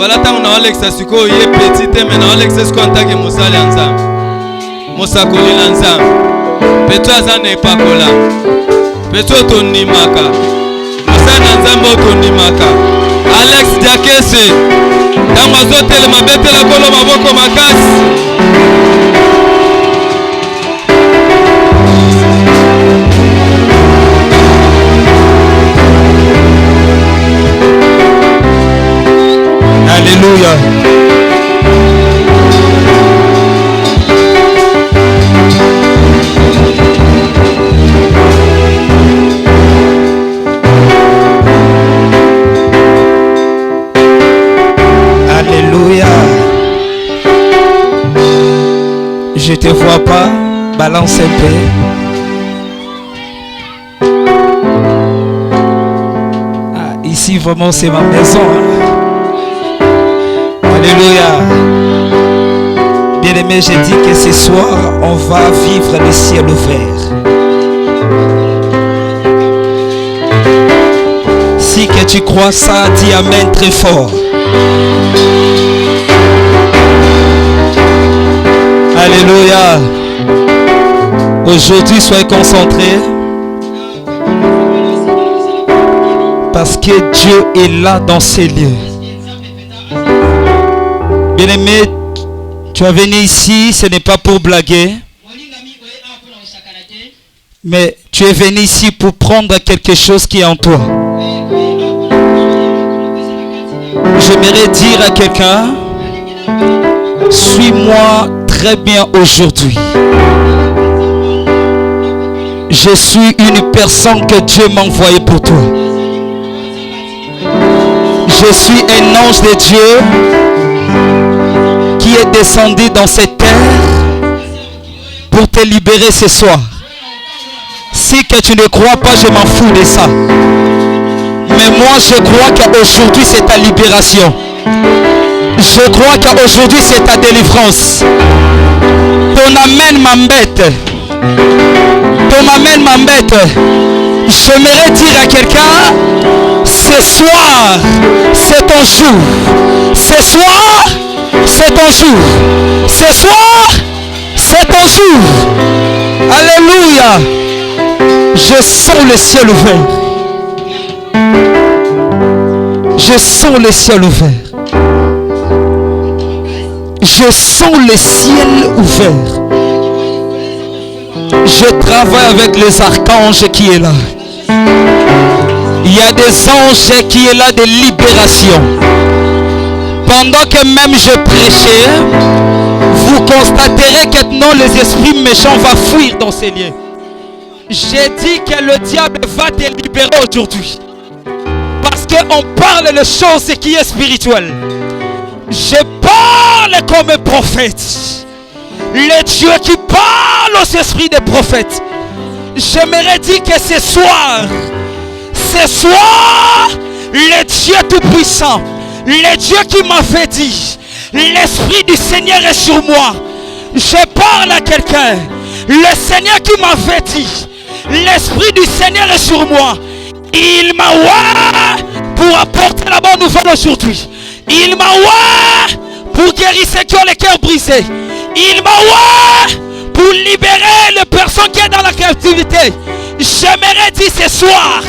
Voilà tant on a Alexa siko yé petit mais na Alexa siko antake musali anza. Musakoli lanza. Peto azane pakola. Peto toni maka. Musana nzambo toni maka. Alex Diakese. Dans ma zone ma bête la kolo maboko makasi. Alléluia. Alléluia. Je te vois pas, balance un peu. Ah, ici vraiment c'est ma maison. Alléluia. Bien-aimé, j'ai dit que ce soir, on va vivre le ciel ouvert. Si que tu crois ça, dis Amen très fort. Alléluia. Aujourd'hui, soyez concentrés. Parce que Dieu est là dans ces lieux. Bien-aimé, tu es venu ici, ce n'est pas pour blaguer. Mais tu es venu ici pour prendre quelque chose qui est en toi. J'aimerais dire à quelqu'un, suis-moi très bien aujourd'hui. Je suis une personne que Dieu m'a envoyée pour toi. Je suis un ange de Dieu qui est descendu dans cette terre pour te libérer ce soir. Si que tu ne crois pas, je m'en fous de ça. Mais moi, je crois qu'aujourd'hui, c'est ta libération. Je crois qu'aujourd'hui, c'est ta délivrance. Ton amen m'embête. Ton amen m'embête. J'aimerais dire à quelqu'un, ce soir, c'est ton jour. Ce soir, c'est ton jour. Ce soir, c'est ton jour. Alléluia. Je sens le ciel ouvert. Je sens le ciel ouvert. Je sens le ciel ouvert. Je travaille avec les archanges qui est là. Il y a des anges qui est là de libération. Pendant que même je prêchais, vous constaterez que non, les esprits méchants vont fuir dans ces lieux. J'ai dit que le diable va te libérer aujourd'hui. Parce qu'on parle de choses qui est spirituelle. Je parle comme un prophète. Le Dieu qui parle aux esprits des prophètes. J'aimerais dire que ce soir, le Dieu Tout-Puissant, le Dieu qui m'a fait dire, l'Esprit du Seigneur est sur moi. Je parle à quelqu'un. Le Seigneur qui m'a fait dire, l'Esprit du Seigneur est sur moi. Il m'a ouvert pour apporter la bonne nouvelle aujourd'hui. Il m'a ouvert pour guérir ceux qui ont les cœurs brisés. Il m'a ouvert pour libérer les personnes qui sont dans la captivité. J'aimerais dire ce soir,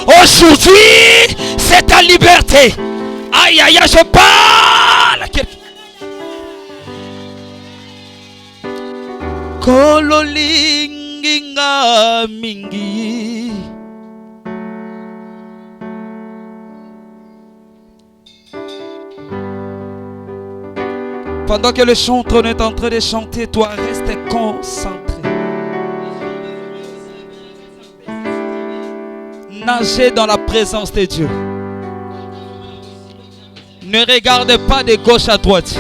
aujourd'hui, c'est ta liberté. Aïe, aïe, aïe, je parle à quelqu'un. Kololinginga mingi. Pendant que le chanteur est en train de chanter, toi reste concentré. Nagez dans la présence de Dieu. Ne regarde pas de gauche à droite.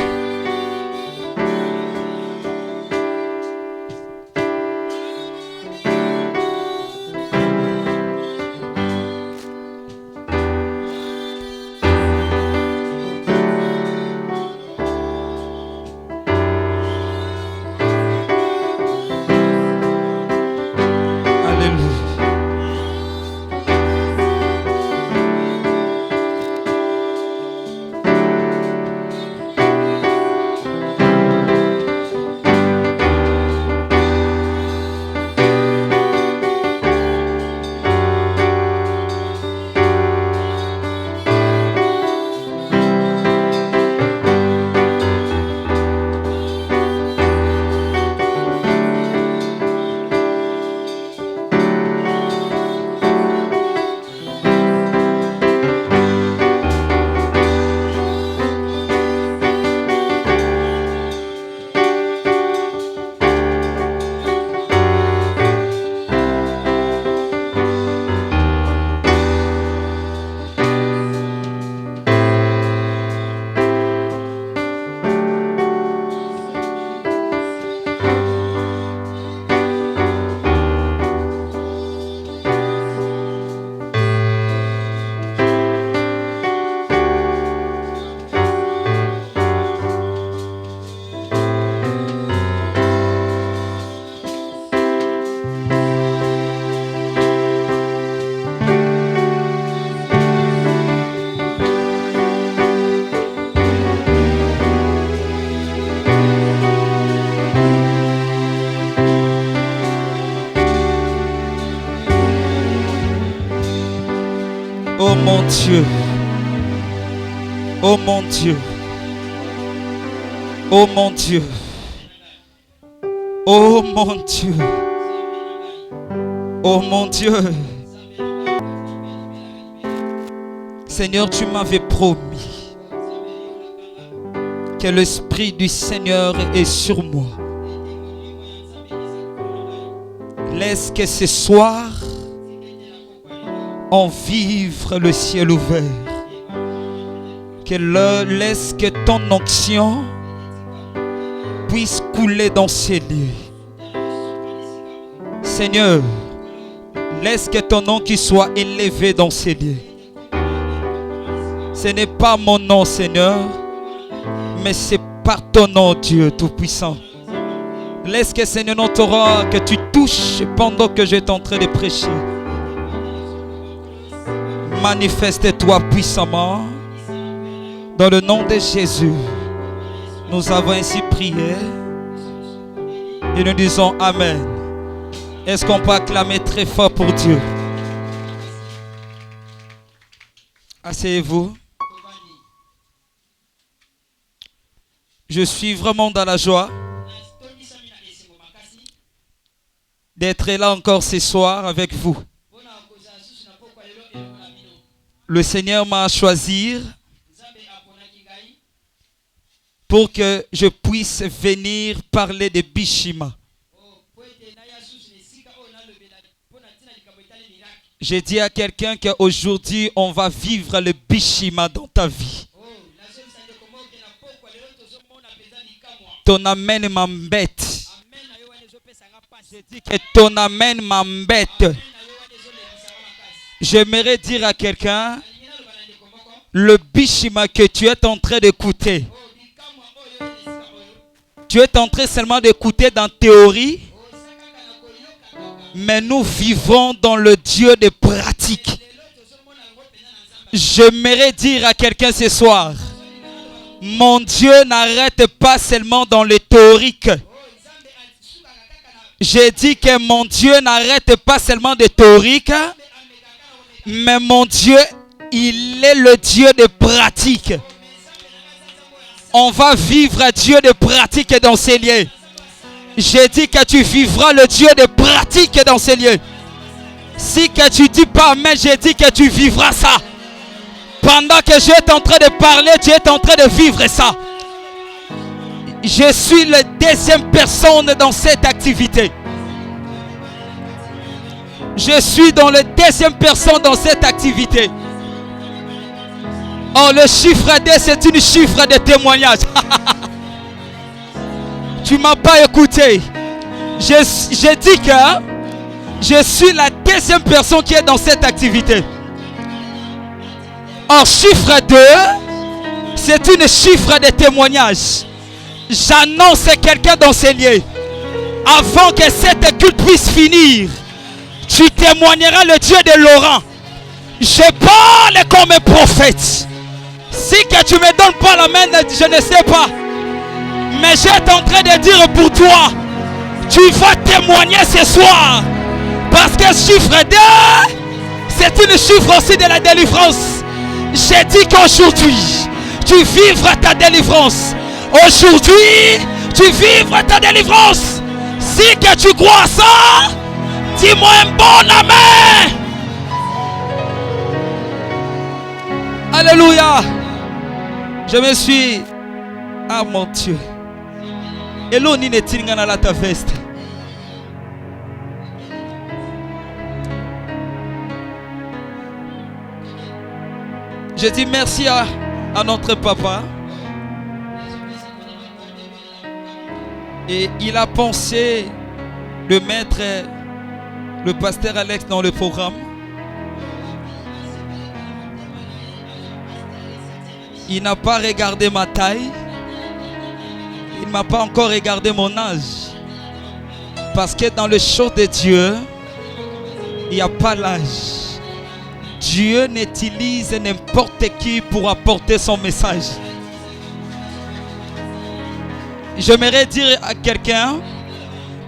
mon Dieu. Oh mon Dieu. Oh mon Dieu. Oh mon Dieu. Oh mon Dieu. Seigneur, tu m'avais promis que l'Esprit du Seigneur est sur moi. Laisse que ce soir, on vive le ciel ouvert. Laisse que ton onction puisse couler dans ces lieux. Seigneur, laisse que ton nom qui soit élevé dans ces lieux. Ce n'est pas mon nom, Seigneur, mais c'est par ton nom, Dieu Tout-Puissant. Laisse que, Seigneur, notre roi, que tu touches pendant que je suis en train de prêcher. Manifeste-toi puissamment. Dans le nom de Jésus, nous avons ainsi prié et nous disons Amen. Est-ce qu'on peut acclamer très fort pour Dieu? Asseyez-vous. Je suis vraiment dans la joie d'être là encore ce soir avec vous. Le Seigneur m'a choisi pour que je puisse venir parler de Bishima. J'ai dit à quelqu'un qu'aujourd'hui, on va vivre le Bishima dans ta vie. Ton amen m'embête. J'ai dit que ton amen m'embête. J'aimerais dire à quelqu'un, le Bishima que tu es en train d'écouter, tu es en train seulement d'écouter dans théorie, mais nous vivons dans le Dieu de pratique. J'aimerais dire à quelqu'un ce soir, mon Dieu n'arrête pas seulement dans le théorique. J'ai dit que mon Dieu n'arrête pas seulement de théorique, mais mon Dieu, il est le Dieu de pratique. On va vivre Dieu de pratique dans ces lieux. J'ai dit que tu vivras le Dieu de pratique dans ces lieux. Si que tu dis pas amen, j'ai dit que tu vivras ça. Pendant que je suis en train de parler, tu es en train de vivre ça. Je suis la deuxième personne dans cette activité. Je suis dans la deuxième personne dans cette activité. Oh, le chiffre 2, c'est une chiffre de témoignage. Tu ne m'as pas écouté. J'ai dit que je suis la deuxième personne qui est dans cette activité. Or, chiffre 2, c'est une chiffre de témoignage. J'annonce quelqu'un dans ces lieux. Avant que cette culte puisse finir, tu témoigneras le Dieu de Laurent. Je parle comme un prophète. Si que tu ne me donnes pas la main, je ne sais pas. Mais j'ai en train de dire pour toi, tu vas témoigner ce soir. Parce que chiffre 2, c'est une chiffre aussi de la délivrance. J'ai dit qu'aujourd'hui, tu vivras ta délivrance. Aujourd'hui, tu vivras ta délivrance. Si que tu crois ça, dis-moi un bon amen. Alléluia. Je me suis... Ah mon Dieu. Hello ni netinga na la ta veste. Je dis merci à notre papa. Et il a pensé de mettre le pasteur Alex dans le programme. Il n'a pas regardé ma taille. Il ne m'a pas encore regardé mon âge. Parce que dans le show de Dieu, il n'y a pas l'âge. Dieu n'utilise n'importe qui pour apporter son message. J'aimerais dire à quelqu'un,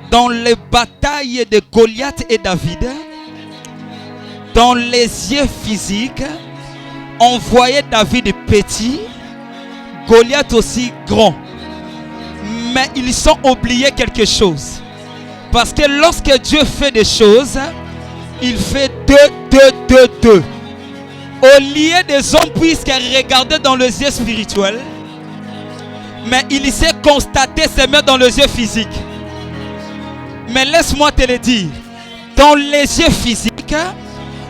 dans les batailles de Goliath et David, dans les yeux physiques, on voyait David petit, Goliath aussi grand. Mais ils ont oublié quelque chose. Parce que lorsque Dieu fait des choses, il fait deux. Au lieu des hommes puissent regarder dans les yeux spirituels, mais il sait constater ses mains dans les yeux physiques. Mais laisse-moi te le dire, dans les yeux physiques,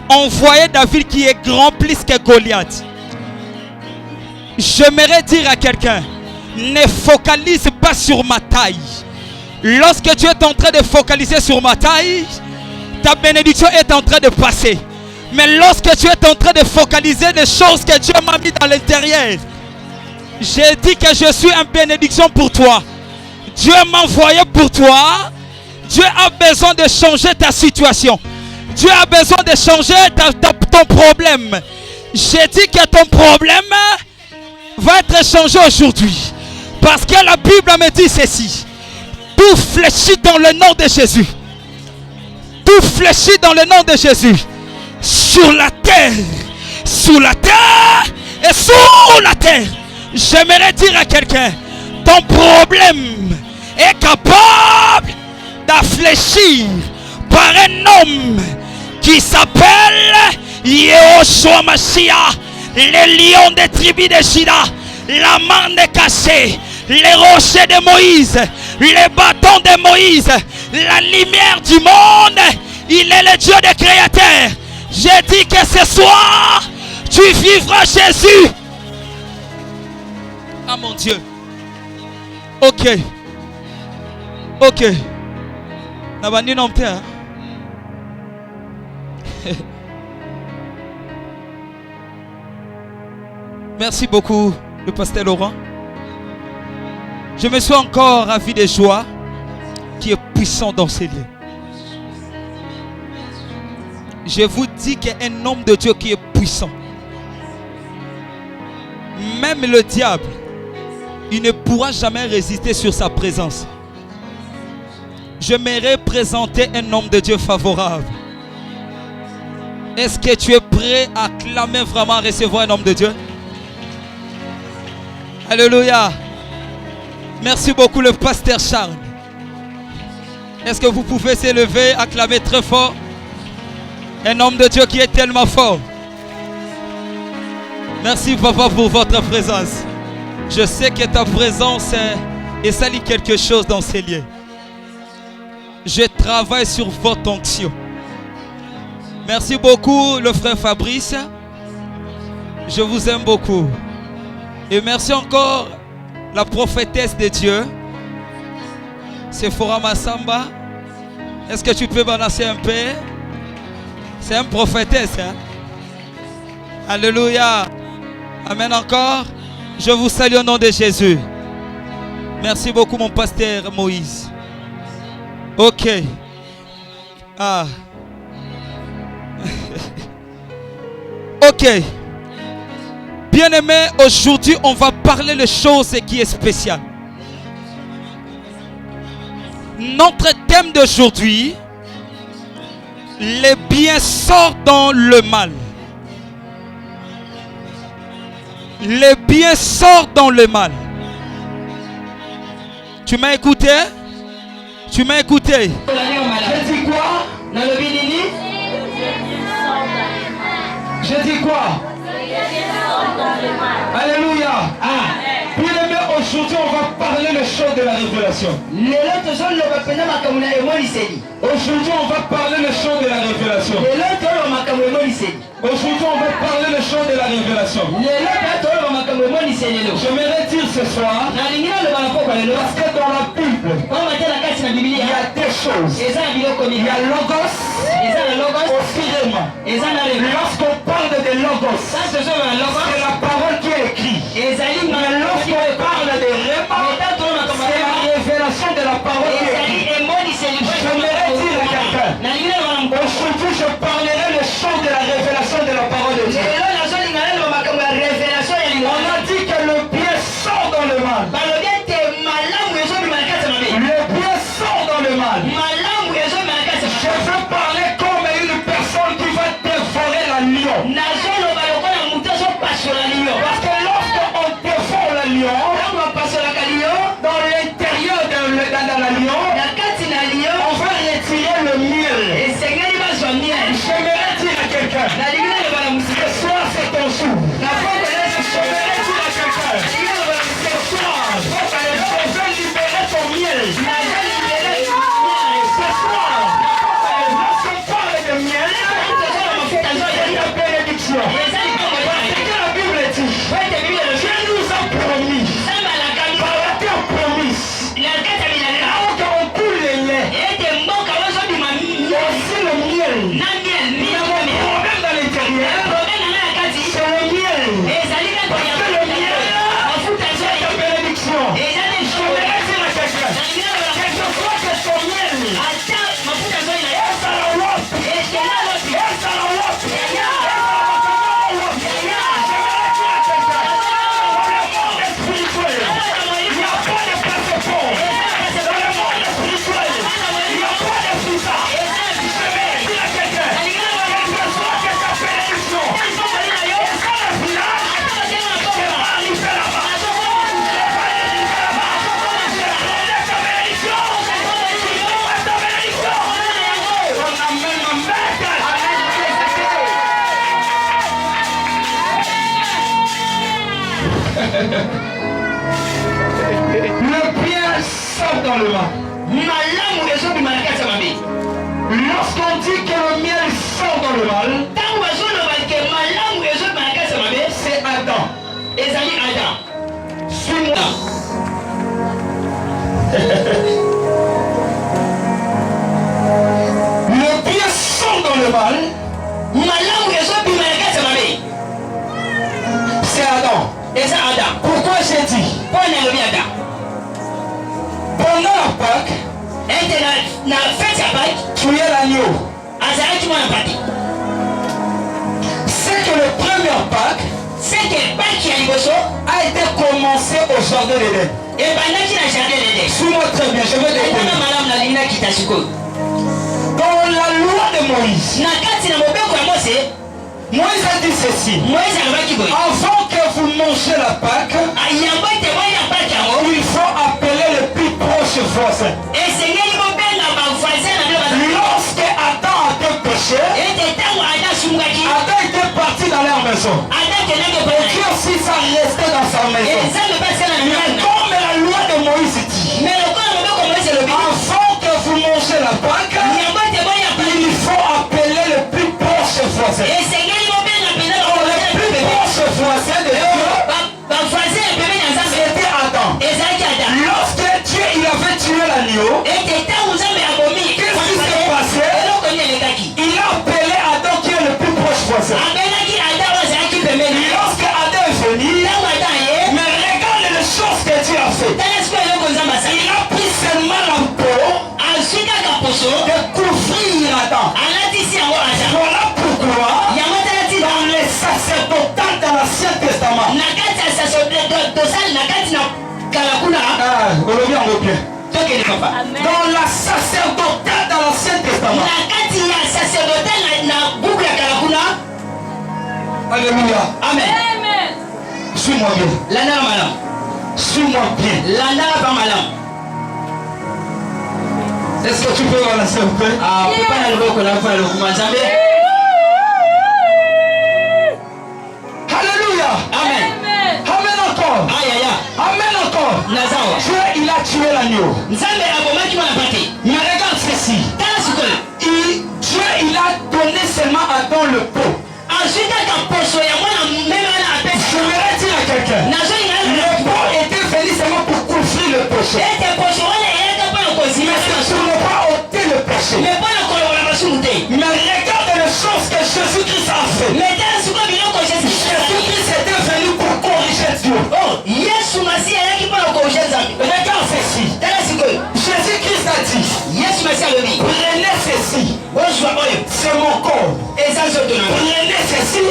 on voyait David qui est grand plus que Goliath. J'aimerais dire à quelqu'un, ne focalise pas sur ma taille. Lorsque tu es en train de focaliser sur ma taille, ta bénédiction est en train de passer. Mais lorsque tu es en train de focaliser les choses que Dieu m'a mis dans l'intérieur, j'ai dit que je suis une bénédiction pour toi. Dieu m'a envoyé pour toi. Dieu a besoin de changer ta situation. Dieu a besoin de changer ton problème. J'ai dit que ton problème va être changé aujourd'hui. Parce que la Bible me dit ceci. Tout fléchit dans le nom de Jésus. Tout fléchit dans le nom de Jésus. Sur la terre. Sous la terre. Et sous la terre. J'aimerais dire à quelqu'un. Ton problème est capable d'affléchir par un homme qui s'appelle Yehoshua Mashiach, le lion des tribus de Juda, la main de caché, les rochers de Moïse, les bâtons de Moïse, la lumière du monde. Il est le Dieu des créateurs. J'ai dit que ce soir, tu vivras Jésus. Ah mon Dieu. Ok. Nabani non père. Merci beaucoup, le pasteur Laurent. Je me suis encore ravi de joie qui est puissant dans ces lieux. Je vous dis qu'il y a un homme de Dieu qui est puissant. Même le diable, il ne pourra jamais résister sur sa présence. J'aimerais présenter un homme de Dieu favorable. Est-ce que tu es prêt à clamer vraiment à recevoir un homme de Dieu? Alléluia. Merci beaucoup le pasteur Charles. Est-ce que vous pouvez s'élever, acclamer très fort un homme de Dieu qui est tellement fort? Merci papa pour votre présence. Je sais que ta présence est salit quelque chose dans ces lieux. Je travaille sur votre onction. Merci beaucoup le frère Fabrice. Je vous aime beaucoup. Et merci encore la prophétesse de Dieu, Sephora Massamba. Est-ce que tu peux balancer un peu? C'est une prophétesse. Hein? Alléluia. Amen encore. Je vous salue au nom de Jésus. Merci beaucoup mon pasteur Moïse. Ok. Ah. Ok. Bien-aimés, aujourd'hui, on va parler de choses qui est spécial. Notre thème d'aujourd'hui, les biens sortent dans le mal. Les biens sortent dans le mal. Tu m'as écouté? Tu m'as écouté? Je dis quoi? Je dis quoi? Alléluia. Bien-aimé, aujourd'hui on va parler le chant de la révélation. Aujourd'hui on va parler le chant de la révélation. Aujourd'hui on va parler le chant de la révélation. J'aimerais dire ce soir, parce que dans la Bible, il y a deux choses. Il y a logos, osirema. Lorsqu'on parle de logos, c'est la parole qui est écrite. Mais lorsqu'on parle de rema, c'est la révélation de la parole qui est écrite. J'aimerais dire à quelqu'un, aujourd'hui je parlerai le chant de la révélation de la parole de Dieu. On a dit que le bien sort dans le mal. Le bien sort dans le mal. Je veux parler comme une personne qui va dévorer la lion. lion, dans l'intérieur de la lion, on va retirer le miel. J'aimerais dire à quelqu'un, ce soir c'est ton jour. J'aimerais dire à quelqu'un, ce soir, on veut libérer ton miel. Ce soir, lorsqu'on parle de miel, il y a une bénédiction. Parce que la Bible dit, Dieu nous a promis, par la terre promise, là où on coule les laits, aussi le miel. Il y a un problème dans l'intérieur, c'est le miel. Parce que le miel, c'est la bénédiction. J'aimerais dire à quelqu'un, quel que soit que ton miel, le bien sort dans le mal. Lorsqu'on dit que le miel sort dans le mal, c'est Adam. Suis-moi. Le bien sort dans le mal, c'est Adam. Pourquoi j'ai dit pendant la Pâque, tu es l'agneau. C'est que le premier Pâque a été commencé au jardin d'Éden. Suis-moi très bien, je vais te dans la loi de Moïse, Moïse a dit ceci. Avant que vous mangez la Pâque, il faut appeler le plus proche voisin. Lorsque Adam a été péché, Adam était parti dans leur maison. Dieu aussi ça restait dans sa maison. Mais comme la loi de Moïse dit, avant que vous mangez la Pâque, il faut appeler le plus proche voisin. Le plus proche voisin de Dieu, c'était Adam. Lorsque Dieu il avait tué l'agneau, qu'est-ce qui s'est passé? Il a appelé Adam qui est le plus proche voisin. Lorsque Adam est venu, mais regarde les choses que Dieu a fait. Il a pris seulement la peau de couvrir Adam. Voilà pourquoi dans les sacerdotales de l'Ancien Testament, dans la sacerdotale de l'Ancien Testament, alléluia, Amen. suis-moi bien, suis-moi bien. Est-ce que tu peux relancer un peu? Alléluia. Amen. Amen encore. Amen encore. Dieu il a tué l'agneau. Mais regarde ceci. Dieu il a donné seulement à Adam le pot. J'aimerais dire à quelqu'un, le pot était venu seulement pour couvrir le péché. Mais ce n'est pas ôter le péché. Mais regarde les choses que Jésus-Christ a fait. Jésus-Christ était venu pour corriger Dieu. Regarde ceci. Jésus-Christ a dit, prenez ceci, c'est mon corps. Prenez ceci,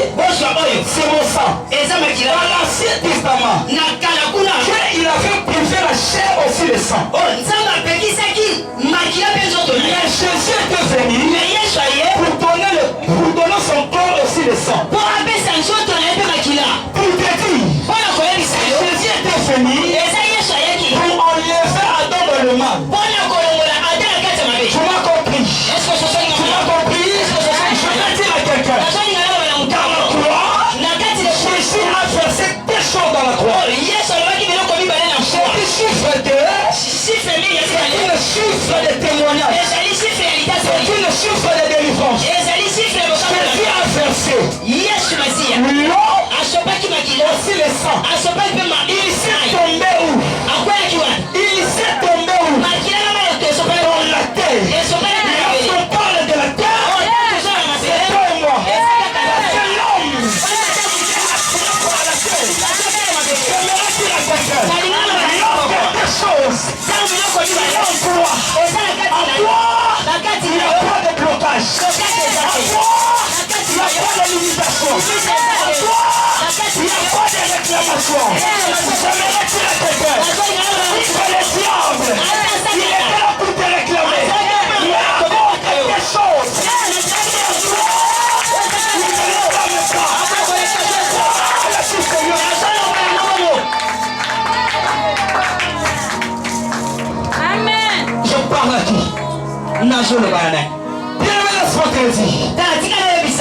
c'est mon sang. Dans l'Ancien Testament, Dieu il avait privé la chair aussi le sang. Mais Jésus était venu pour donner son corps aussi le sang. Pour te dire, Jésus était venu pour enlever Adam dans le mal. Tu m'as compris? Tu m'as compris? Je vais dire à quelqu'un. Dans la croix, Jésus a versé des choses dans la croix. C'est une chiffre de témoignage. C'est une chiffre de délivrance. Jésus a versé l'eau, aussi le sang. Il s'est tombé où? Il s'est tombé où? Dans la terre. Lorsqu'on parle de la terre, c'est toi et moi. C'est l'homme. Il n'y a pas de blocage. À toi, il n'y a pas de limitation. À toi, il n'y a pas de réclamation. J'aimerais dire à quelqu'un, si c'est le diable, il est là pour te réclamer. Il y a encore quelque chose. Il ne réclame pas. La suite, Amen. je parle à qui? Najo le Bayanais. Bien-aimé, laisse-moi te le dire.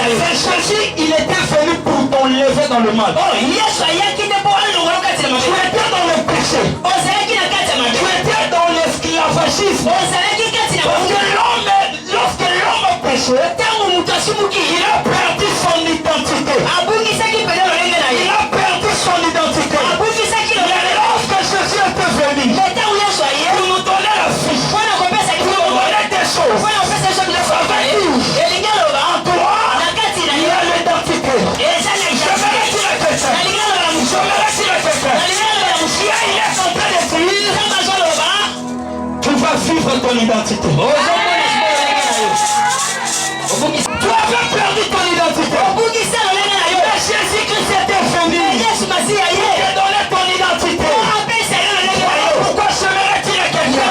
Jésus, il était venu pour t'enlever dans le mal. Tu étais dans le péché. Tu étais dans l'esclavagisme. Parce que l'homme, lorsque l'homme a péché, il a perdu son identité. Il a perdu son identité. Mais lorsque Jésus était venu pour nous donner la vie, pour nous donner des choses, ça veut dire en toi, il y a l'identité. Je me retire à quelqu'un. Il est en train de dire, tu vas vivre ton identité. Tu avais perdu ton identité. Mais Jésus-Christ était venu pour te donner ton identité. Pourquoi je me retire à quelqu'un?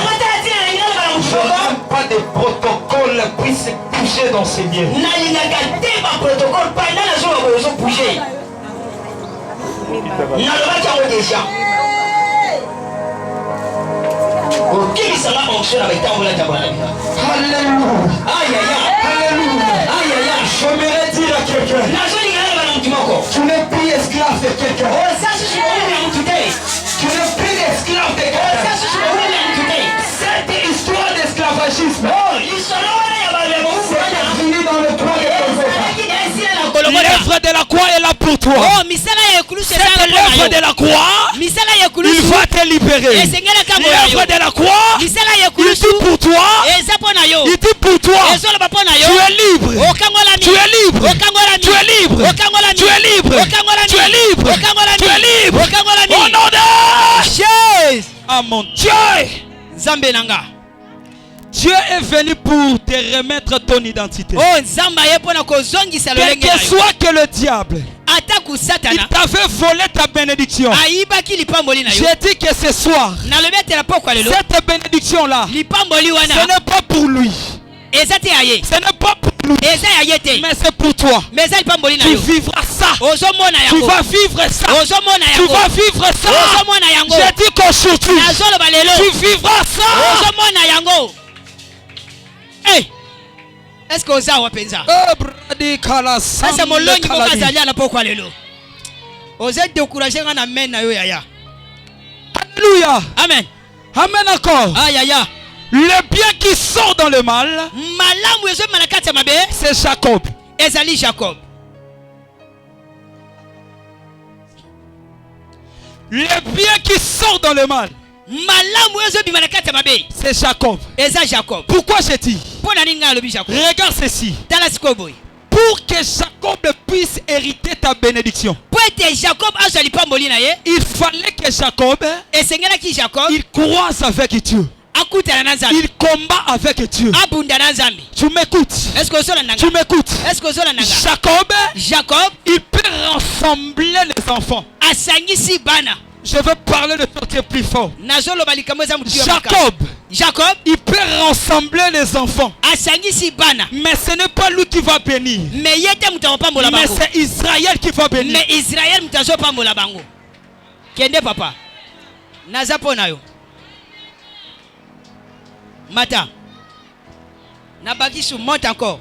Je n'aime pas de protocole puisse bouger dans ces lieux. Je me retire à quelqu'un. Tu n'es plus esclave de quelqu'un. Tu n'es plus esclave de quelqu'un. Cette histoire d'esclavagisme, c'est fini dans le droit de L'œuvre de la croix est là pour toi. Cette œuvre de la croix, il va te libérer. L'œuvre de la croix, il dit pour toi, il dit pour toi, tu es libre. Tu es libre. Tu es libre. Tu es libre. Tu es libre. Tu es libre. Au nom de Jésus. Ah mon Dieu. Dieu est venu pour te remettre ton identité. Quel que soit que le diable, il t'avait volé ta bénédiction. J'ai dit que ce soir, cette bénédiction-là, ce n'est pas pour lui. Ce n'est pas pour lui. Mais c'est pour toi. Tu vivras ça. Tu vas vivre ça. Tu vas vivre ça. J'ai dit qu'aujourd'hui, tu vivras ça. Hey! Est-ce que oza wapenza? Sasa molongi mokazali na pokwa lelo. Oza décourager ngana men na yo yaya. Alléluia. Amen. Amen encore. Ah yaya. Le bien qui sort dans le mal, malamu ezo malakati ya mabe, c'est Jacob. Ezali Jacob. Le bien qui sort dans le mal, c'est Jacob. Jacob. Pourquoi j'ai dit? Regarde ceci. Pour que Jacob puisse hériter ta bénédiction, il fallait que Jacob il croise avec Dieu. Il combat avec Dieu. Tu m'écoutes? Tu m'écoutes? Jacob, il peut rassembler les enfants. Je veux parler de sortir plus fort. Jacob, il peut rassembler les enfants. Mais ce n'est pas lui qui va bénir. Mais c'est Israël qui va bénir. Kende papa. naza mpo na yo mata nabaki su monte encore.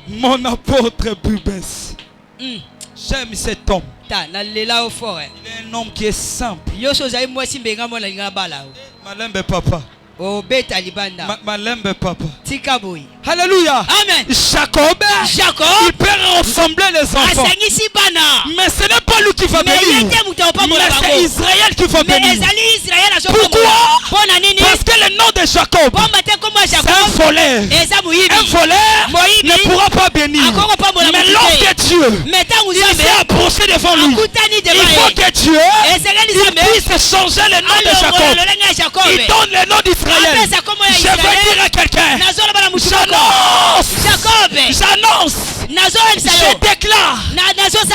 Mon apôtre Bubens. J'aime cet homme. Ta nalela o fort. Il est un homme qui est simple. Yo so zai mwasi mbenga mona linga bala. Malembe papa. O beta libanda. Malembe papa. Tika boy. Alléluia. Amen. Jacob. Il peut rassembler les enfants. Asangisi bana. Mais ce n'est pas lui qui va venir. Mais c'est Israël qui va venir. Pourquoi? Parce que le nom de Jacob, c'est un voleur. Un voleur ne pourra pas bénir. Mais lorsque Dieu s'est approché devant lui, il faut que Dieu puisse changer le nom de Jacob. Il donne le nom d'Israël. Je veux dire à quelqu'un, j'annonce, je déclare,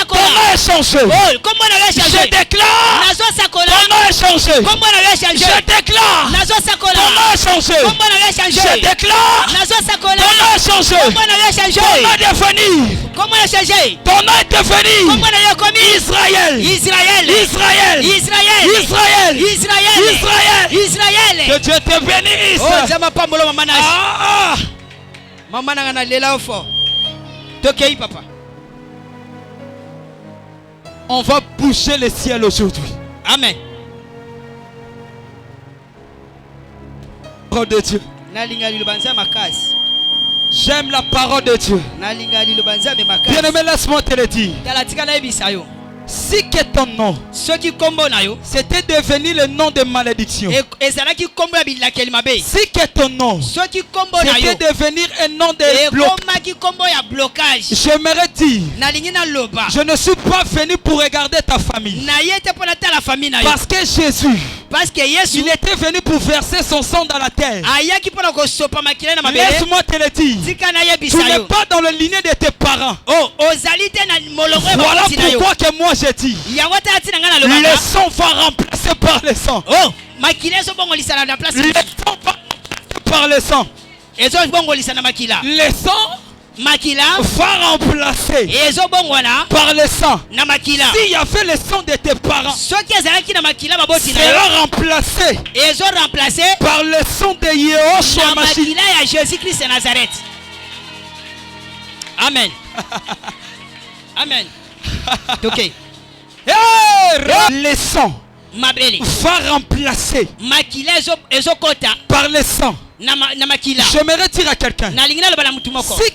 ton nom est changé. Je déclare, ton nom est changé. Je déclare, ton nom est changé. Je déclare, ton nom est changé. Ton nom est devenu. Ton nom est devenu Israël. Israël. Israël. Israël. Israël. Israël. Que Dieu te bénisse. Oh, jama pambolo mama na. Ah. Mama na ngana lela ofo. Tokei papa. On va bouger le ciel aujourd'hui. Amen. Parole de Dieu. Nalinga lilubanza makasi. J'aime la parole de Dieu. Nalinga lilubanza me makasi. Bien-aimé, laisse-moi te le dire. Talatika na ebisayo. Si que ton nom Soki kombo na yo c'était devenu le nom de malédiction. Ezalaki kombo ya bilakeli mabe. Si que ton nom Soki kombo na yo c'était devenir un nom de blocage. Komaki kombo ya blocage. J'aimerais dire, Nalingi na loba. je ne suis pas venu pour regarder ta famille. Na yete pona ta la famille na yo. Parce que Jésus, parce que Yesu, il était venu pour verser son sang dans la terre. Ayaki pona ko sopa makila na mabele. Laisse-moi te le dire. Tika na Tu n'es pas dans le lignée de tes parents. Oh, ozali te na molongo. Voilà pourquoi que moi j'ai dit. Le sang va remplacer par le sang. Oh, makila so bongo lisana na place. Le sang va remplacer par le sang. Ezo bongo lisana makila. Le sang makila va remplacer ezo bongo na par le sang. Na makila. S'il y avait le sang de tes parents, soki ezalaki na makila maboti na sera remplacé ezo remplacé par le sang de Yehoshua na makila ya Jésus-Christ de Nazareth. Amen. Amen. Ok. Le sang mabele va remplacer makila ezo kota par le sang. Na makila. J'aimerais dire à quelqu'un, si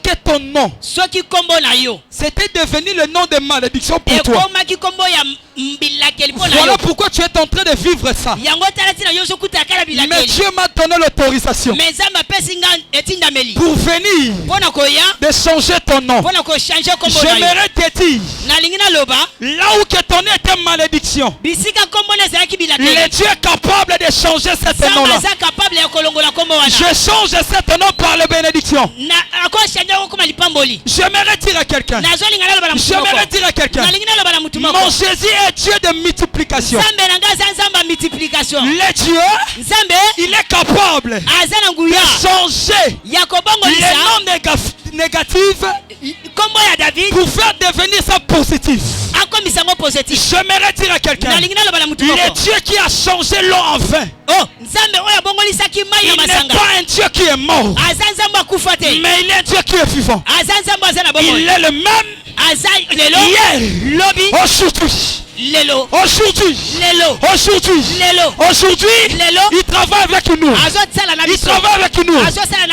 que ton nom soki kombo na yo c'était devenu le nom de malédiction pour toi, voilà pourquoi tu es en train de vivre ça. Mais Dieu m'a donné l'autorisation pour venir de changer ton nom. J'aimerais te dire, là où que ton nom était malédiction, le Dieu est capable de changer ce nom-là. Je change cet nom par la bénédiction. J'aimerais dire à quelqu'un, mon Jésus est Dieu de multiplication. Le Dieu, il est capable de changer les noms négatifs pour faire devenir ça positif. J'aimerais dire à quelqu'un, il est Dieu qui a changé l'eau en vin. Il n'est pas un Dieu qui est mort, mais il est un Dieu qui est vivant. Il est le même hier, aujourd'hui, il travaille avec nous. Il travaille avec nous.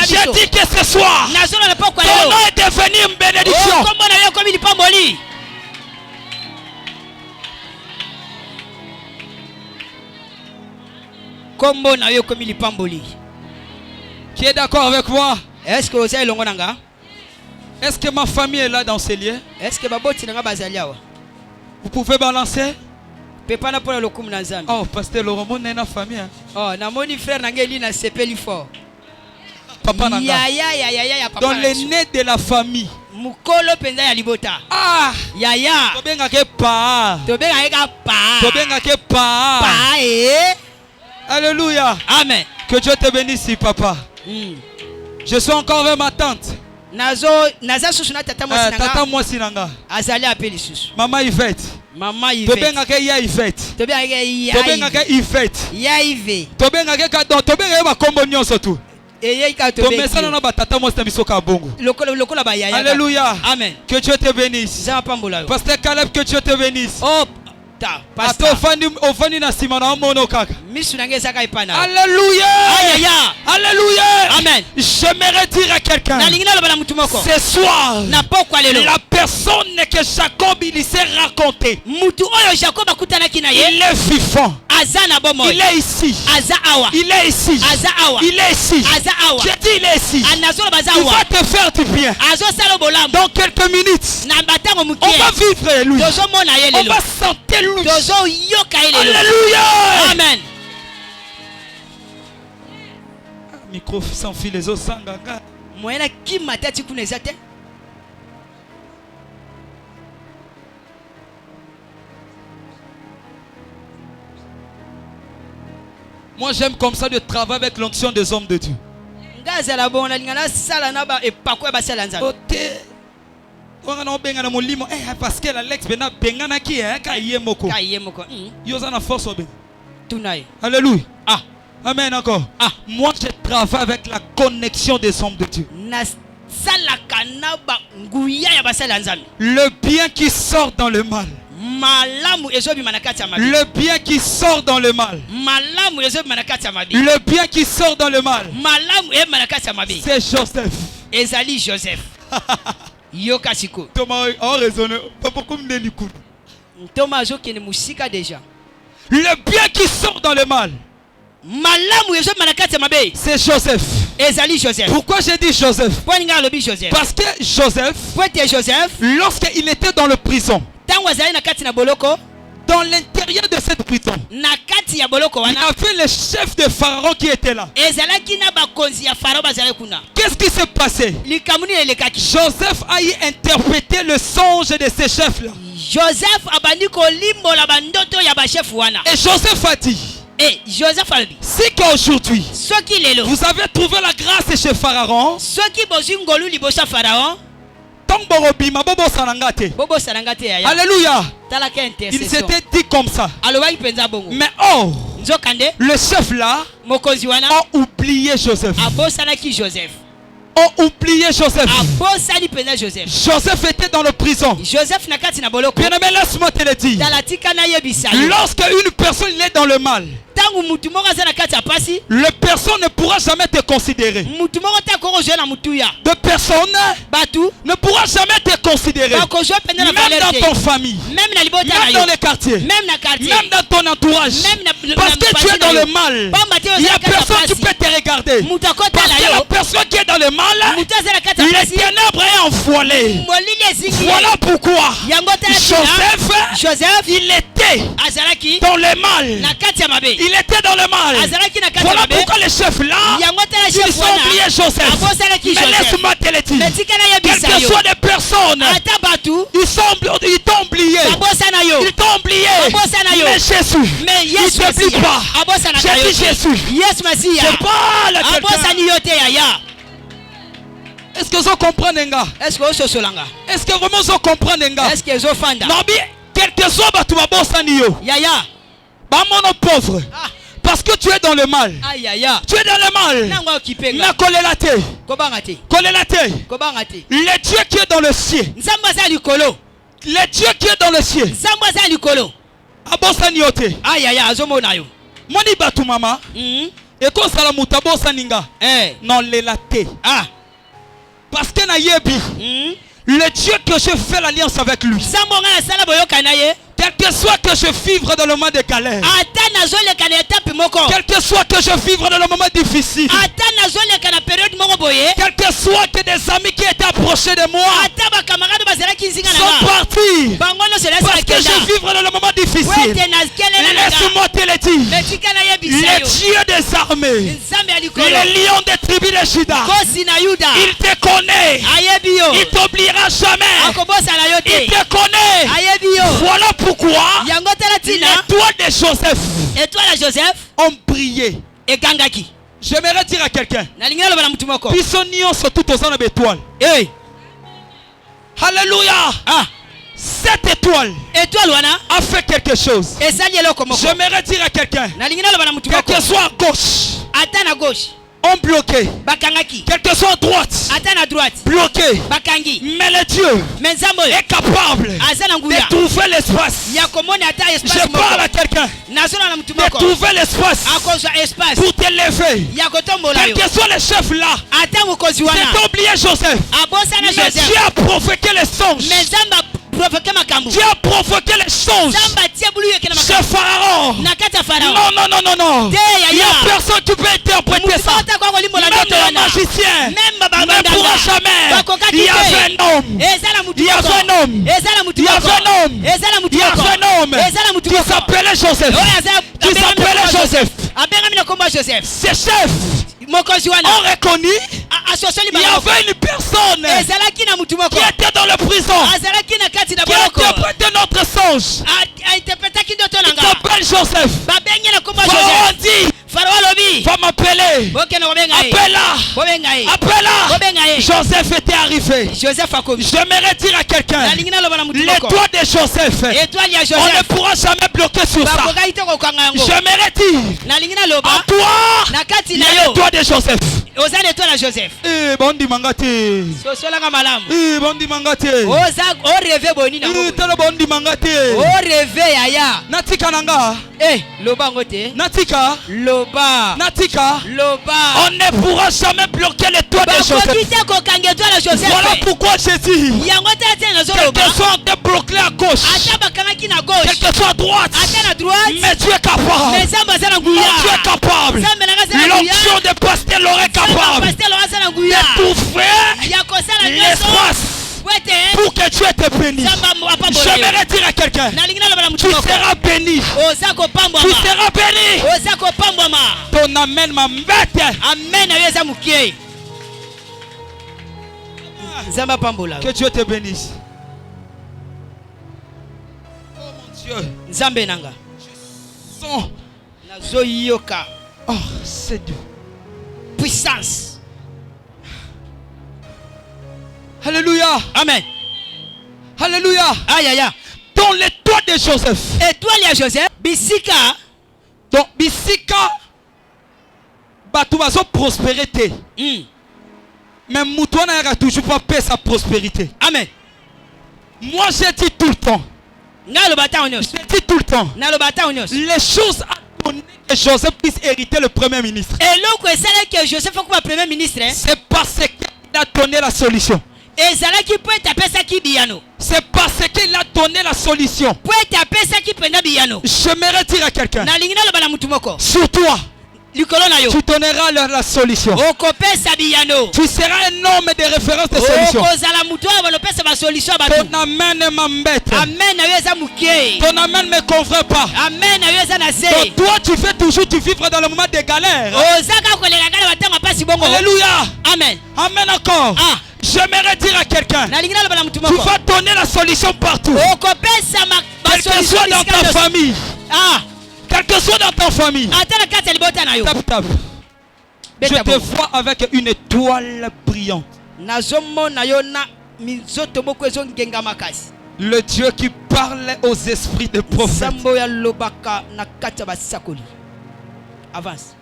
J'ai dit que ce soir, ton nom est devenu une bénédiction. Kombo na yo komi lipamboli. Qui est d'accord avec moi? Est-ce que vous avez longo nanga? Est-ce que ma famille est là dans ces lieux? Est-ce que baboti nanga bazaliawa? Vous pouvez balancer? Pepana pour le kum na nzambe. Oh, pasteur Laurent, mon na famille. Oh, na moni frère nanga eli na sepeli fort. Papa nanga. Ya papa. Dans les nez de la famille. Mukolo penza ya libota. Ah! Ya. Tobenga ke pa. Tobenga ke pa. Pa Alléluia. Amen. Que Dieu te bénisse, papa. Je suis encore avec ma tante. Naza susu na tata moi sinanga. Azali apeli susu. Maman Yvette. Maman Yvette. Tobengaka ya Yvette. Tobengaka Tobengaka Yvette. Yaive. Tobengaka kadon. Tobengaka bakombo nyonso tu. Eyeka Tomesana na batata mo sta biso ka bongo. Lokola ba yaya. Alléluia. Amen. Que Dieu te bénisse. Ça pambola. Pasteur Caleb, que Dieu te bénisse. Oh, ta pasteur. Ofani na sima na mono kaka. Misu nangeza ka ipana. Alléluia. Aïe aïe. Alléluia. Amen. J'aimerais dire à quelqu'un. Na lingina lo bala mutu moko. Ce soir, Na pokwa lelo. la personne que Jacob il s'est raconté. Mutu oyo Jacob akutanaki na ye. Il est vivant. Azana bomo. Il est ici. Aza awa. Il est ici. Aza awa. Il est ici. Aza awa. Je dis il est ici. Anazo baza Il awa. va te faire du bien. Azo salo bolambo. Dans quelques minutes, Na batango mukie. on va vivre lui. Dozo mona ye On lelo. va sentir lui. Dozo yoka ye lelo. Alléluia. Amen. Micro sans fil les autres sanganga. Moyena ki matati kuna ezate. Moi j'aime comme ça de travailler avec l'onction des hommes de Dieu. Ngaza la bona lingana sala na ba epakwe ba sala nzambe. Ote. On a benga na molimo parce que Alex bena benga na ki ka yemoko. Ka yemoko. Yoza na force obe. Tunaye. Alléluia. Ah. Amen encore. Ah. Moi je travaille avec la connexion des hommes de Dieu. Na sala kana ba nguya ya ba sala nzambe. Le bien qui sort dans le mal. Malamu ezobi manakati ya mabi. Le bien qui sort dans le mal. Malamu ezobi manakati ya mabi. Le bien qui sort dans le mal. Malamu e manakati ya mabi. C'est Joseph. Ezali Joseph. Yoka siko. Thomas a raisonné. Papa comme des likudu. Thomas azokende musika déjà. Le bien qui sort dans le mal. Malamu ezobi manakati ya mabi. C'est Joseph. Ezali Joseph. Pourquoi j'ai dit Joseph? Poni nga lobi Joseph. Parce que Joseph, Poete Joseph. lorsqu'il était dans le prison, Tango azali na kati na boloko. dans l'intérieur de cette prison, Na kati ya boloko il wana. avait le chef de Pharaon qui était là. Ezalaki na bakonzi ya Farao bazali kuna. Qu'est-ce qui s'est passé? Likamuni elekaki. Joseph a y interprété le songe de ces chefs-là. Joseph abandi kolimbola bandoto ya ba chef wana. Et Joseph a dit, Joseph alobi. si qu'aujourd'hui, Soki lelo. vous avez trouvé la grâce chez Pharaon, Soki bozwi ngolu liboso Farao. Bobo sarangate ya ya. Alléluia. Talaka Il intercession. s'était dit comme ça. Alobaki penza bongo. Mais oh, Nzokande. le chef là Mokonzi wana. a oublié Joseph. Abosanaki Joseph. A oublié Joseph. Abosani penza Joseph. Joseph était dans le prison. Joseph na kati na boloko. Bien aimé, laisse-moi te le dire. Talatika na yebisa yo. Lorsque une personne est dans le mal, Tangu mutu moko aza na kati ya pasi. le personne ne pourra jamais te considérer. Mutu moko ta koko joe na mutu ya. De personne Batu. ne pourra jamais te considérer. Bako joe penza na Même valeur dans te. ton famille, Même na libota na même yo. dans les quartiers, Même na quartier. même dans ton entourage. Même na Parce que tu es dans le mal. Il n'y a personne qui peut te regarder. Mutu akota Parce na que la yo. personne qui est dans le mal, Mutu aza na kati ya les pasi. ténèbres est envoilé. Molili ezingi. Voilà pourquoi Yango tala tina. Joseph, il était Azalaki. dans le mal. Na kati ya mabe. Il était dans le mal. Azalaki na kati ya Voilà mabe. pourquoi les chefs là, Yango tala ils chef ont oublié wana. Joseph. Abosalaki Mais Joseph. laisse-moi te le dire. Mais tika na Quelles yebisa que yo. soient des personnes, Ata batu. ils t'ont oublié. Abosana yo. Ils t'ont oublié. Abosana yo. Mais Jésus, Mais il Yesu ne t'oublie Masiya. pas. Abosana J'ai kayo. dit Jésus. Yes Masiya. Je parle à quelqu'un. Abosani yo te ya ya. Est-ce que vous comprenez, nga? Est-ce que ososolanga? Est-ce que vraiment vous comprenez, nga? Est-ce que ezofanda? Non, bien, quel que soit batu babosani yo, Ya ya. ba mono pauvre. Ah. Parce que tu es dans le mal. Aïe aïe aïe. Tu es dans le mal. Nango kipenga. Na kolelate. Kobanga te. Kolelate. Kobanga te. Le Dieu qui est dans le ciel. Nzambe aza likolo. Le Dieu qui est dans le ciel. Nzambe aza likolo. Abosani yo te. Aïe aïe aïe azomona yo. Moni batu mama. Eko sala muta bosani nga. Non lelate. Ah. Parce que na yebi. Le Dieu que je fais l'alliance avec lui. Nzambe nga na sala boyoka na ye. Quel que soit que je vivre dans le moment de galère. Ata nazoleka na etape moko. Quel que soit que je vivre dans le moment difficile. Ata nazoleka na période moko boye. Quel que soit que des amis qui étaient approchés de moi Ata ba camarade bazalaki nzinga na sont nga. partis. Bango no sela Parce sa que kenda. je vivre dans le moment difficile. Wete na skelele na nga. Laisse-moi te le dire. Metika na yebisa Le yo. Dieu des armées. Nzambe alikolo. Le lion des tribus de Juda. Kosi na Yuda. Il te connaît. Ayebi yo. Il t'oubliera jamais. Akobosa na yo Il te. te connaît. Ayebi yo. Voilà pourquoi Yango tala tina. les doigts de Joseph Étoile à Joseph. ont brillé. Ekangaki. J'aimerais dire à quelqu'un. Na lingina lo bana mutu moko. Pisonnions surtout aux ans d'étoiles. Eh. Alléluia. Ah. Cette étoile étoile wana a fait quelque chose. ezali eloko moko. J'aimerais dire à quelqu'un, nalingi naloba na mutu quel moko que soit à gauche, ata na gauche on bloqué. bakangaki, Quel que soit à droite, ata na droite bloqué. bakangi, Mais le Dieu mais nzambe oyo est capable aza na nguya de trouver l'espace. ya komona ata Je espace parle à moko quelqu'un nazona na mutu de moko trouver l'espace akozwa espace pour t'élever. ya kotombola Quel yo que soit le chef là, ata mokonzi wana c'est oublié Joseph. abosana Mais Joseph Dieu a provoqué les songes. mais nzambe provoke makambo Dieu a provoqué les songes. nzambe atie bulu yeke na Ce makambo pharaon. na kati ya farao Non, non, non, non, non. Te, Il n'y a yaya. personne qui peut interpréter mutu ça. ata kwa kolimbola Même ndoto le wana magicien même ne babanganga pourra jamais. bakokaki Il y avait te un homme. eza na mutu Il y moko avait un homme. eza na mutu Il y moko avait un homme. eza na mutu Il y moko avait un homme eza na mutu qui moko s'appelait Joseph. oyo aza Qui s'appelait Joseph. abengami na kombo ya Joseph Ses chefs mokonzi wana ont reconnu asosoli il y avait une personne ezalaki na mutu moko qui était dans la prison, azalaki na kati na qui a boloko interprété notre songe. ainterpretaki ndoto Il nanga s'appelle Joseph. babengi na kombo ya Pharaon Joseph dit, farao alobi va m'appeler. bokende kobenga ye Appelle-la. kobenga ye Appelle-la. kobenga ye Joseph était arrivé. Joseph akomi J'aimerais dire à quelqu'un, nalingi naloba na mutu moko l'étoile de Joseph, étoile ya on ne Joseph pourra jamais bloquer sur ça. bakokaki te kokanga yango J'aimerais dire, nalingi naloba en toi, na kati il y na a yo l'étoile de Joseph. oza na étoile ya Joseph Eh, bondi mangate. sosolanga malamu Eh, bondi mangate. oza oreve boni Eh, nango tala bondi mangate. oreve yaya Natika nanga. loba yango te Natika. loba Natika. loba On ne pourra jamais bloquer l'étoile de bakoki Joseph. te kokanga étoile ya Voilà Joseph pourquoi j'ai dit, yango te ate quel nazoloba que soit on te bloqué à gauche, ata bakangaki na quel gauche que soit à droite, ata na droite mais tu es capable. mais nzambe aza na Non, nguya tu es capable. nzambe nanga aza na nguya L'onction de pasteur l'aurait capable pasteur Laurent aza na nguya de faire ya kosala nyonso l'espace po ete pour que Dieu te bénisse. nzambe apambola yo J'aimerais dire à quelqu'un, nalingi naloba na mutu tu moko seras béni. oza Tu kopambwama seras béni. oza kopambwama Ton amen m'embête. amen na yo eza mokie nzambe apambola yo Que Dieu te bénisse. Oh mon Dieu. nzambe nanga Son. nazoyoka Oh, c'est Dieu. puissance Alléluia. amen Alléluia. ayaya Dans l'étoile de Joseph. étoile ya Joseph bisika Donc, bisika. Batou bazo prospérité. Mais Moutouana n'aura toujours pas paix sa prospérité. amen Moi, j'ai dit tout le temps. naloba ntango nyonso J'ai dit tout le temps. naloba ntango nyonso Les choses à donner que Joseph puisse hériter le premier ministre. eloko esalaki ya Joseph akuba premier ministre C'est parce qu'il a donné la solution. ezalaki po ete apesaki biyano C'est parce qu'il a donné la solution. po ete apesaki mpenza biyano J'aimerais dire à quelqu'un, nalingi naloba na mutu moko sur toi, likolo na yo tu donneras la solution. okopesa biyano Tu seras un homme de référence de solution. okozala mutu oyo balopesa basolution ya bato Ton amen m'embête. amen na yo eza mokie Ton amen ne me convainc pas. amen na yo eza na se Donc toi, tu fais toujours, tu vivre dans le moment des galères. oza kaka kolelanga na batango apasi bongo Alléluia. amen Amen encore. ah J'aimerais dire à quelqu'un, nalingi naloba na mutu tu moko vas donner la solution partout. okopesa Quel que soit dans ta basolution famille. ah Quel que soit dans ta famille. ata na kati ya libota na yo Tape, tape. Je beta te bongo vois avec une étoile brillante. nazomona yo na minzoto moko ezongenga makasi Le Dieu qui parle aux esprits des prophètes. nzambe oyo alobaka na kati ya basakoli avance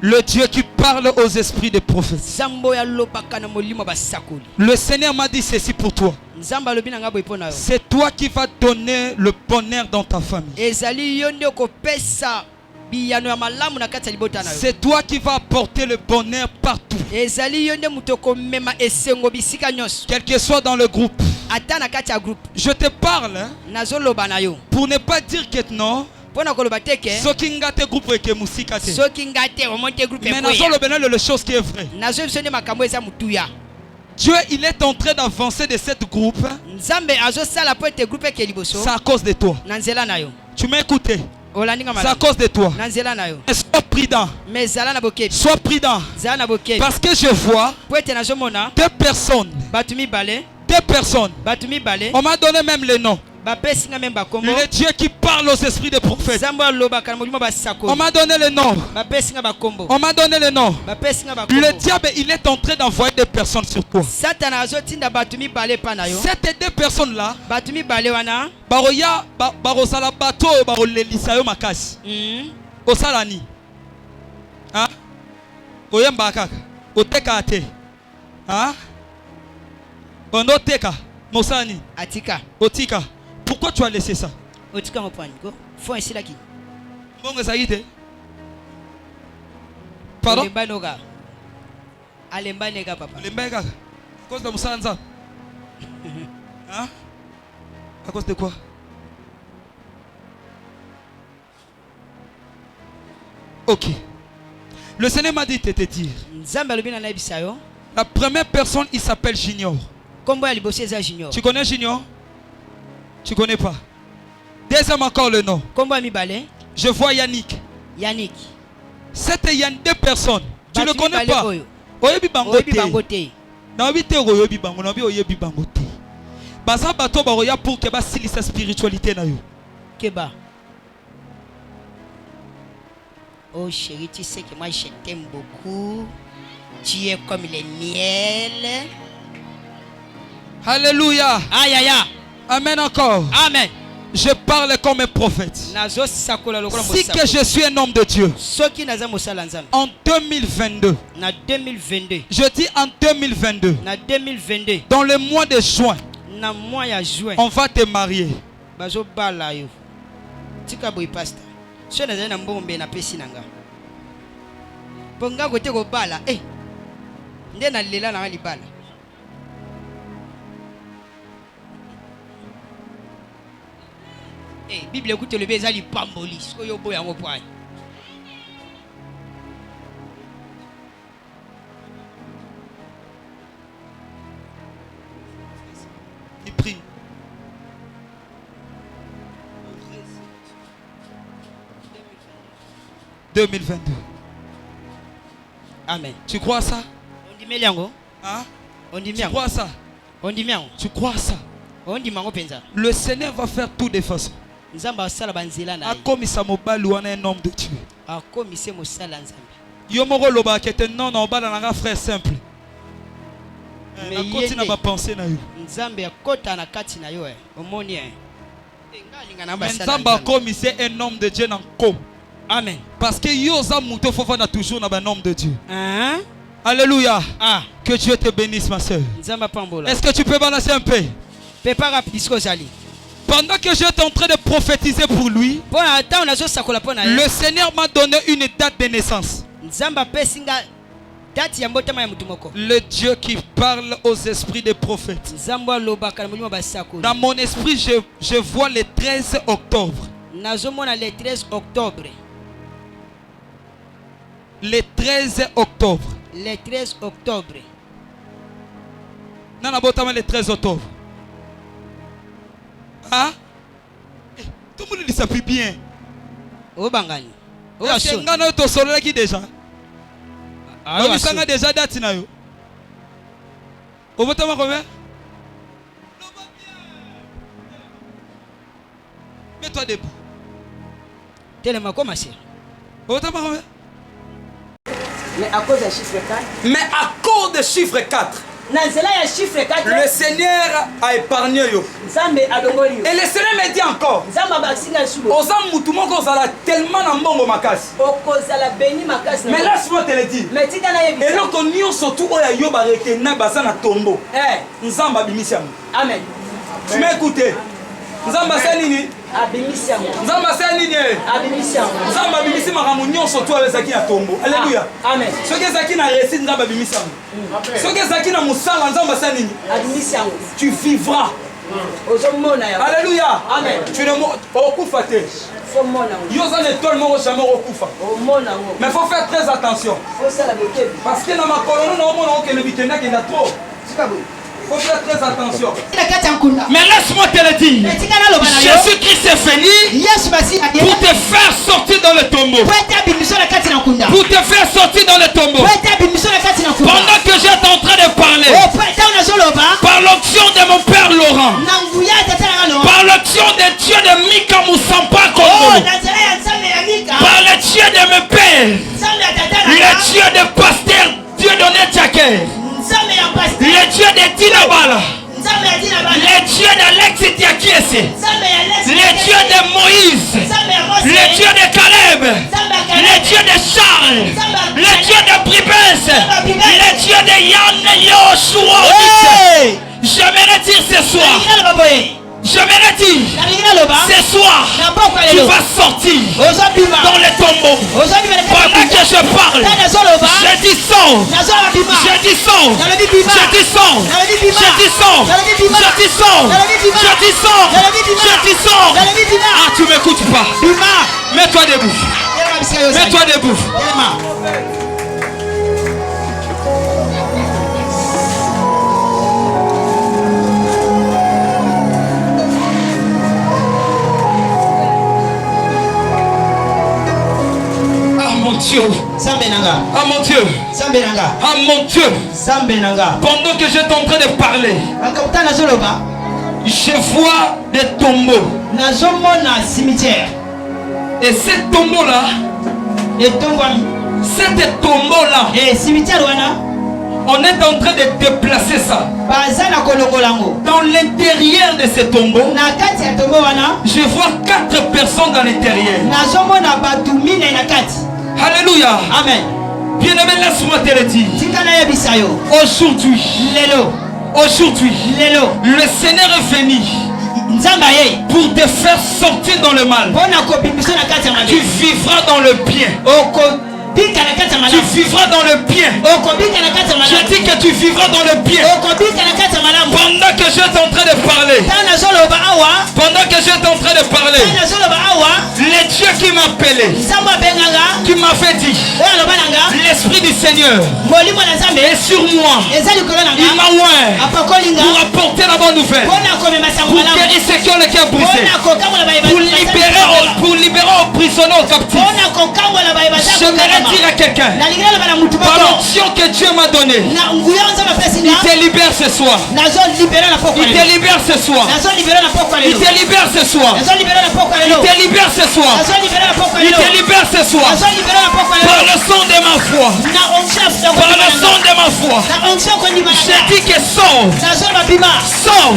Le Dieu qui parle aux esprits des prophètes. nzambe oyo alobaka na molimo ya basakoli Le Seigneur m'a dit ceci pour toi. nzambe alobi na ngai boye mpo na yo C'est toi qui vas donner le bonheur dans ta famille. ezali yo nde okopesa biyano ya malamu na kati ya libota na yo C'est toi qui vas apporter le bonheur partout. ezali yo nde moto okomema esengo bisika nyonso Quel que soit dans le groupe. ata na kati ya groupe Je te parle hein, nazoloba na yo pour ne pas dire que non. mpo na koloba te ke Soki nga te groupe eke musika te. soki ngai te omoi te groupe Mais ekweya nazolobela le chose qui est vrai. nazoyebi biso nde makambo eza motuya Dieu, il est en train d'avancer de cette groupe. nzambe azosala mpo ete groupe eke liboso C'est à cause de toi. na nzela na yo Tu m'as écouté. olandi nga C'est à malamu cause de toi. na nzela na yo Mais sois prudent. mais zala na bokebi Sois prudent. zala na bokebi Parce que je vois mpo ete nazomona deux personnes. bato mibale Deux personnes. bato mibale On m'a donné même le nom. Le Dieu qui parle aux esprits des prophètes. On m'a donné le nom. On m'a donné le nom. Le diable, il est en train d'envoyer des personnes sur toi. Cette deux personnes-là, baroya barosala bato barolelisa yo makasi. Osalani. Hein? Oyemba kaka. Oteka ate. Hein? Onoteka. Mosani. Atika. Otika. Pourquoi tu as laissé ça? Otika mon point. Go. Faut ici là qui. Bon ça y est. Pardon? Alembanoga. Alembanega papa. Alembanega. À cause de Moussanza. Hein? À cause de quoi? Ok. Le Seigneur m'a dit de te dire. La première personne, il s'appelle Junior. Tu connais Junior? Tu connais pas? Deuxième encore le nom. Je vois Yannick. Yannick. C'était Yannick, deux personnes. Tu ne connais pas? Oyebi bangote. Na oyebi te oyebi bango, na oyebi bangote. Baza bato baroya pour que ba sili sa spiritualité na yo. Keba. Oh chérie, tu sais que moi je t'aime beaucoup. Tu es comme le miel. Alléluia. Aïe aïe aïe. Amen encore. Amen. Je parle comme un prophète. Si que je suis un homme de Dieu. En 2022. Je dis en 2022. Dans le mois de juin. On va te marier. Bible écoute le baiser li pamboli. Soyo boya ngo point. Il prie. « 2022. Amen. Tu crois ça? On dit Meliango. Hein? On dit tu crois ça? On dit Miango. Tu crois ça? On dit Mango Penza. Le Seigneur va faire tout de façon. A comme ça mobile ou un homme de Dieu. A comme c'est Moussala Nzambi. Yomoro loba qui était non non bas dans un frère simple. Mais continue à penser na yo. Nzambi a kota na kati na yo omoni Nzamba comme c'est un homme de Dieu nan ko. Amen. Parce que yoza muto faut faire toujours na un homme de Dieu. Hein? Alléluia. Ah. Que Dieu te bénisse ma soeur. Nzamba pambola. Est-ce que tu peux balancer un peu? Prépare pisco zali. Pendant que j'étais en train de prophétiser pour lui, le Seigneur m'a donné une date de naissance. Le Dieu qui parle aux esprits des prophètes. Dans mon esprit, je vois le 13 octobre. Le 13 octobre. Le 13 octobre. Le 13 octobre. Non, le 13 octobre. Ah? Tout le monde dit ça plus bien. Oh bangani. Oh aso. Ngana to solo qui déjà. Ah oui, ça déjà date na yo. Au botama combien? Mets-toi debout. Tellement comment c'est? Au botama combien? Mais à cause du chiffre 4. Mais à cause du chiffre 4. Le Seigneur a épargné yo. Et le Seigneur me dit encore. Oza mutu moko ozala tellement na mbongo makasi. Mais laisse-moi te le dire. Et donc on surtout oya yo ba retena basa na tombo. Nzamba bimisiamu. Amen. Tu m'as écouté? Nzamba c'est nini? Nzamba c'est nini? Nzamba bimisi makambo nyonso to ezaki na tombo. Alléluia. Amen. Ce que ezaki na réussite nzamba bimisiamu. Ce que ezaki na musala nzamba c'est nini? Tu vivras. Alléluia. Amen. Tu ne okufa te. Yoza ne tol moko jamais okufa. Mais il faut faire très attention. Parce que dans ma colonne on mona que le bitenda qui est trop. Faut faire très attention. Mais laisse-moi te le dire. Jésus-Christ est venu pour te faire sortir dans le tombeau. Pour te faire sortir dans le tombeau. Pendant que j'étais en train de parler, par l'onction de mon père Laurent, par l'onction bénédiction des dieux de Mika Moussampa Congo. Par le Dieu de mes pères. Le Dieu de pasteur Dieu donné Tchaké. Le Dieu de Tinabala. Le Dieu d'Alex Tiakiese. Le Dieu de Moïse. Le Dieu de Caleb. Le Dieu de Charles. Le Dieu de Bribes. Le Dieu de Yann Yoshua. J'aimerais dire ce soir. J'aimerais dire ce soir, tu vas sortir dans les tombeaux. Pendant que je parle, je dis son. Je dis son. Je dis son. Je dis son. Je dis son. Je dis son. Je dis son. Je dis son. Ah, tu m'écoutes pas. Mets-toi debout. Mets-toi debout. Dieu. Ah mon Dieu. Ah mon Dieu. Pendant que j'étais en train de parler, je vois des tombeaux. Et ces tombeaux-là, on est en train de déplacer ça. Dans l'intérieur de ces tombeaux, je vois 4 personnes dans l'intérieur. Alléluia. Amen. Bien-aimé, laisse-moi te le dire. Aujourd'hui, le Seigneur est venu pour te faire sortir dans le mal. Tu vivras dans le bien. Tu vivras dans le bien. Je dis que tu vivras dans le bien. Pendant que je suis en train de parler, le Dieu qui m'a appelé, qui m'a fait dire, l'Esprit du Seigneur est sur moi. Il m'a oint pour apporter la bonne nouvelle, pour guérir ceux qui ont le cœur brisé, pour libérer aux prisonniers, aux captifs. J'aimerais dire à quelqu'un, par l'onction que Dieu m'a donnée, il te libère ce soir. Il te libère ce soir. Il te libère ce soir. Il te libère ce soir. Il te libère ce soir. Par le son de ma foi. Par le son de ma foi. Je dis que sors. Sors.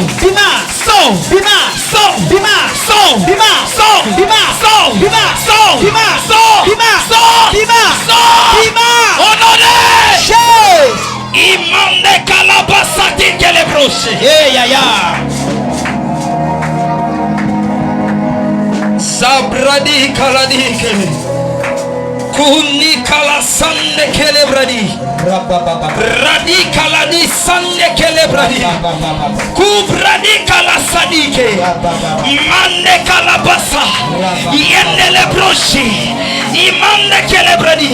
Imande kalabasati kelebroshe. Sabradi kaladike. Kuni kalasande kelebradi. Radi kaladi sande kelebradi. Kubradi kalasadike. Mande kalabasa. Yende lebroshi. Imande kelebradi.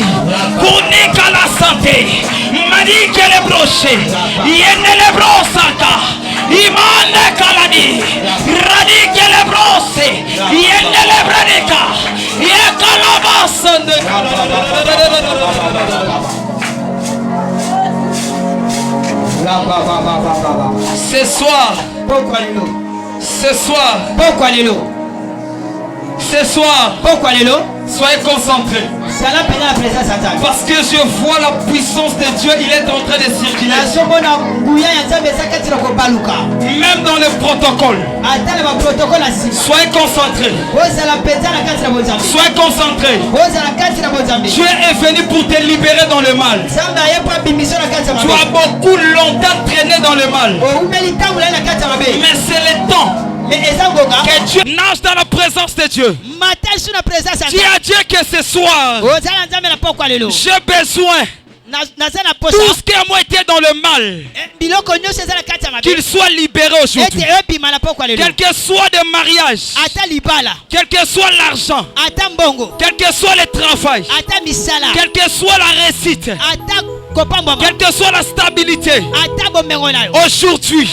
Kuni kalasante. Madi kelebroshe. Yende lebrosaka. Imande kaladi. Radi kelebrose. Yende lebradika. Yekalabasande. Ce soir, soyez concentrés. Parce que je vois la puissance de Dieu, il est en train de circuler. Même dans le protocole. Soyez concentrés. Soyez concentrés. Dieu est venu pour te libérer dans le mal. Tu as beaucoup longtemps traîné dans le mal. Mais c'est le temps que Dieu nage dans la présence de Dieu. Dis à Dieu que ce soir, j'ai besoin tout ce qui a moi été dans le mal, qu'il soit libéré aujourd'hui. Quel que soit le mariage, quel que soit l'argent, quel que soit le travail, quel que soit la réussite, quelle que soit la stabilité, aujourd'hui,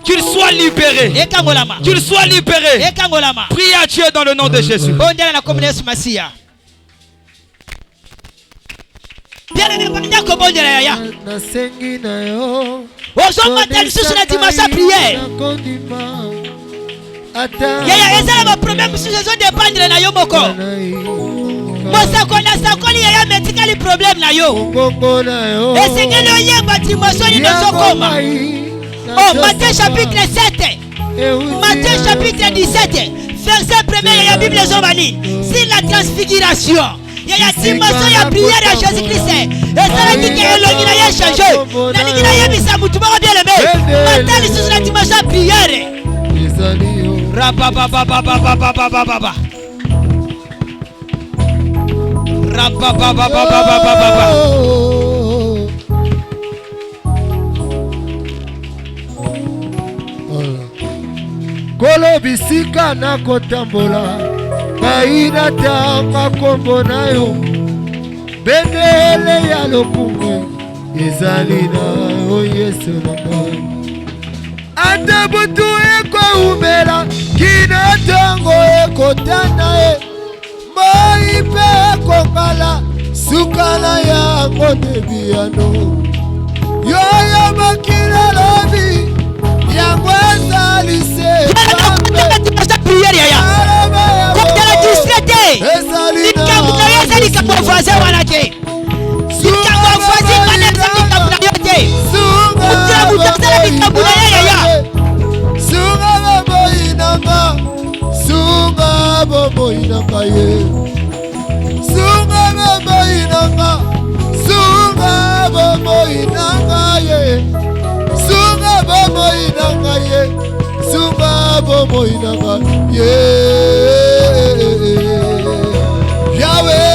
qu'il soit libéré. Prie à Dieu dans le nom de Jésus. bien aimé banda kobondela yaya nasengi na yo ozomata lisusu na dimanche prière yaya ezala baproblème mosusu ezodépendre na yo moko mosako na sakoli yaya metikali problème na yo esengeli oyeba dimanche nini ozokoma Matthieu chapitre 7 Matthieu chapitre 17 verset 1 ya Bible ezobani si la transfiguration yaya dimanche ya prière ya Jésus-Christ ezalaki ke elongi na ye change nalingi nayebisa mutu moko bien aimé mata lisusu na dimanche ya prière rabababababababababa rabababababababa kolo bisika na kotambola ngai natanga kombo na yo bendele ya lokumu ezali na yo Yesu na ngai ata butu ekoumela kina ntango ekotana ye moi mpe ekongala sukala yango debiyano yoyo mokili lobi yango ezali se prière yaya kokutala distraite likambo na yo eza likambo voisin wana te likambo voisin wana eza likambo na yo te mutula mutu azala likambo na ye yaya sunga bomoi nanga sunga bomoi nanga ye sunga bomoi nanga sunga bomoi nanga ye sunga bomoi nanga ye sunga bomoi nanga ye Yahweh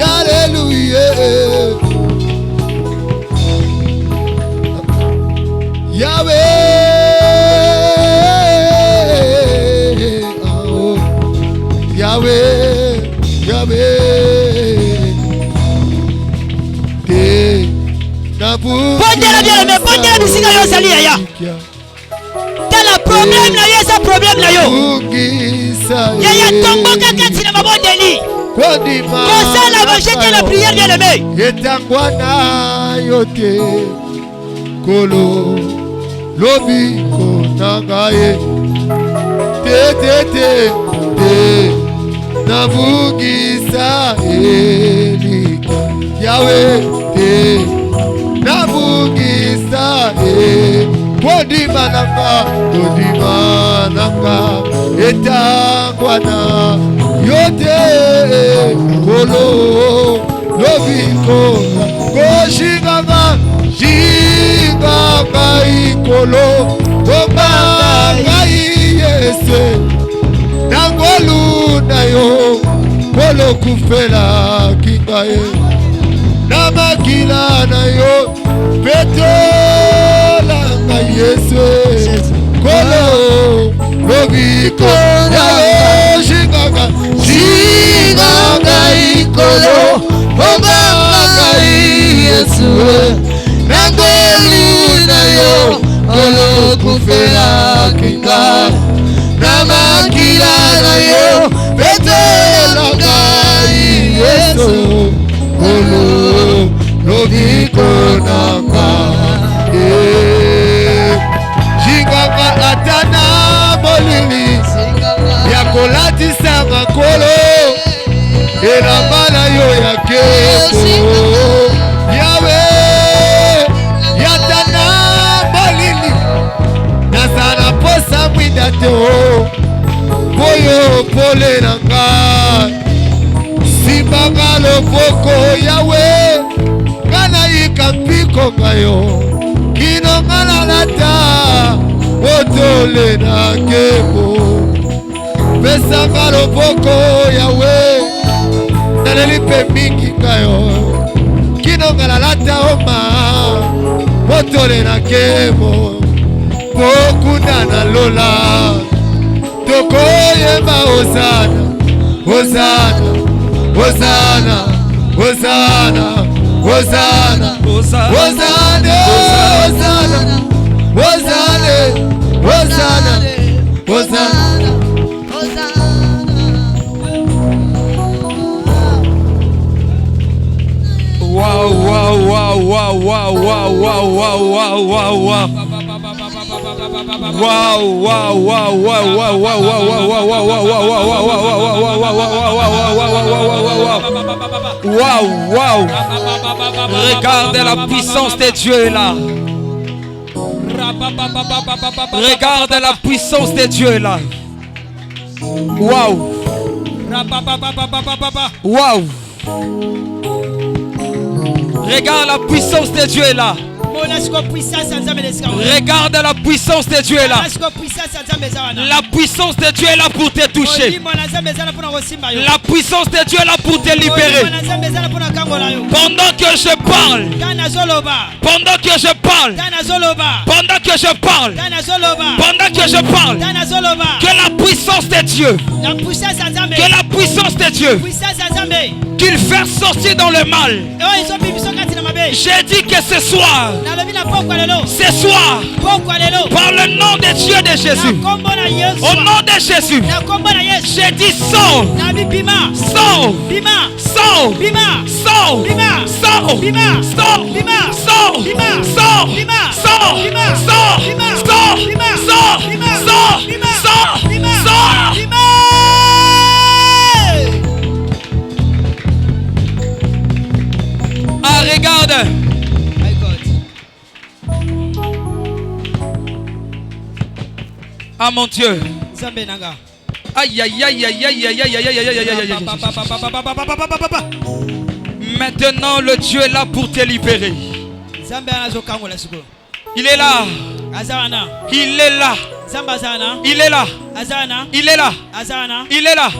Hallelujah Yahweh oh Yahweh Yahweh te bondela bien aimé bondela bisika yo sali yaya tala problème na yo eza problème na yo yaya tomboka kati na mabondeli kosala bojete la prière bien aimé etangwa na yo te kolo lobiko na ngai te nabungisa elika yawe te nabungisa kodima nanga etangwa na yo te kolo lobiko koshinganga shinganga ikolo kobanga iyese nangolu na yo kolo kufela kingaye na makila na yo petola nga yesu kolo lobiko ya yo shinganga ikolo kobanga iyese nangolu na yo kolo kufela kingaye na makila na yo petola nga yesu kolo lobiko nanga jinganga atana molili ya kolatisanga kolo elamba na yo ya keko yawe yatana molili nazala posa mwinda te boyo pole nanga simbanga loboko yawe ngana yika mpiko ngayo kino ngana lata otole na kebo pesanga loboko yawe nalelipe mingi ngayo kino ngana lata oma otole na kebo pokunda na lola tokoyeba ozana ozana Hosanna, Hosanna, Hosanna, Hosanna, Hosanna, Hosanna, Hosanna, Hosanna, Regarde la puissance de Dieu est là. Regarde la puissance de Dieu est là. Waouh. Waouh. Regarde la puissance de Dieu est là. Regarde la puissance de Dieu est là. La puissance de Dieu est là pour te toucher. La puissance de Dieu est là pour te libérer. Pendant que je parle, pendant que je parle, pendant que je parle, pendant que je parle, que la puissance de Dieu, que la puissance de Dieu, qu'il fait sortir dans le mal. J'ai dit que ce soir, par le nom de Dieu de Jésus, au nom de Jésus, j'ai dit sors, sors, sors, sors, sors, ah, regarde. Ah mon Dieu. Aïe aïe aïe aïe aïe aïe aïe aïe aïe aïe aïe. Maintenant le Dieu est là pour te libérer. Il est là. Il est là. Il est là. Il est là. Il est là. Il est là.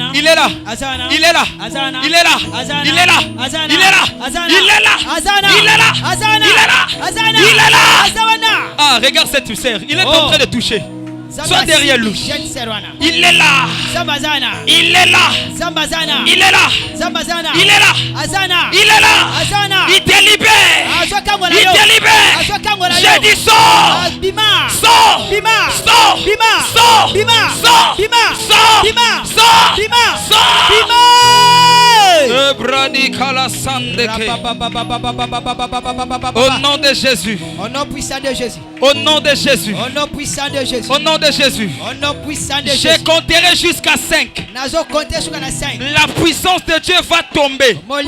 Il est là. Il est là. Il est là. Il est là. Il est là. Il est là. Il est là. Ah, regarde cette serre. Il est en train de toucher. Sois derrière lui. Il est là. Il est là. Il est là. Il est là. Il est là. Il te libère. Il te libère. J'ai dit sors. Sors. Sors. Sors. Sors. Au nom de Jésus. Au nom puissant de Jésus. Au nom de Jésus. Au nom puissant de Jésus. Au nom de Jésus. Au nom puissant de Jésus. Je compterai jusqu'à 5. La puissance de Dieu va tomber. Va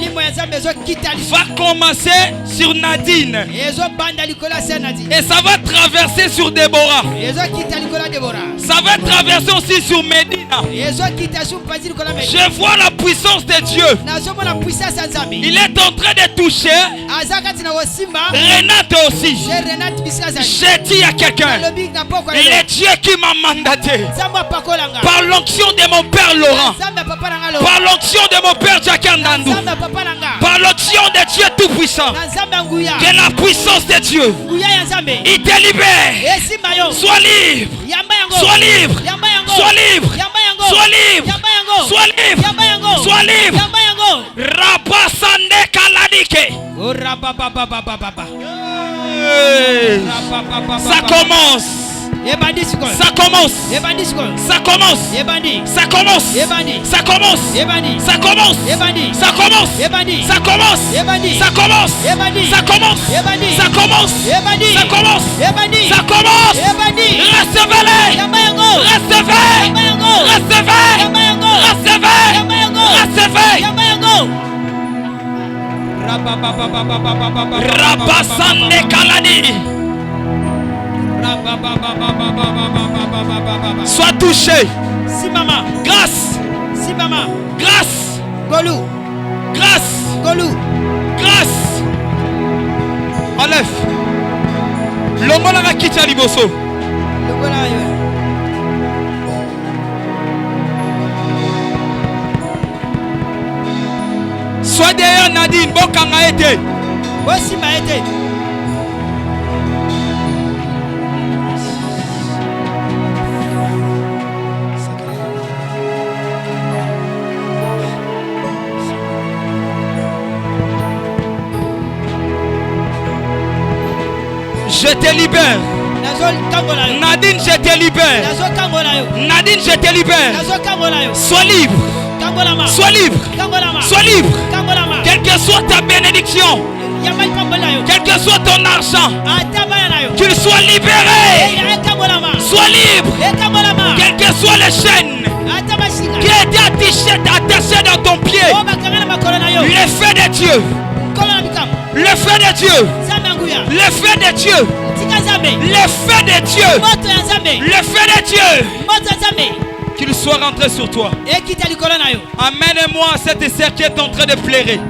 commencer sur Nadine. Et ça va traverser sur Déborah. Ça va traverser aussi sur Médina. Je vois la puissance de Dieu. Il est en train de toucher Renate aussi. J'ai dit à quelqu'un, il est Dieu qui m'a mandaté par l'onction de mon père Laurent, par l'onction de mon père Jakandandou, par l'onction de Dieu Tout-Puissant, que la puissance de Dieu, il te libère. Sois libre. Sois libre. Sois libre. Sois libre. Sois libre. Sois libre. Rabasande Kaladike. Ça commence. Ça commence. Ça commence. Ça commence. Ça commence. Ça commence. Ça commence. Ça commence. Ça commence. Ça commence. Ça commence. Ça commence. Ça commence. Recevez-les. Recevez. Recevez. Recevez. Recevez. Rabasande Kaladi. Sois touché. Si maman. Grâce. Si maman. Grâce. Golou. Grâce. Golou. Grâce. Enlève. Longola na kicha liboso. Longola yo. Sois derrière Nadine. Bokanga été. Voici ma été. Je te libère. Nadine, je te libère. Nadine, je te libère. Sois libre. Sois libre. Sois libre. Quelle que soit ta bénédiction, Quel que soit ton argent, qu'il soit libéré. Sois libre. Quelles que soient les chaînes qui étaient attachées dans ton pied. Le feu de Dieu. Le feu de Dieu. Le feu de Dieu. Le feu de Dieu. Le feu de Dieu. Qu'il soit rentré sur toi. Amène-moi cette sœur qui est en train de pleurer.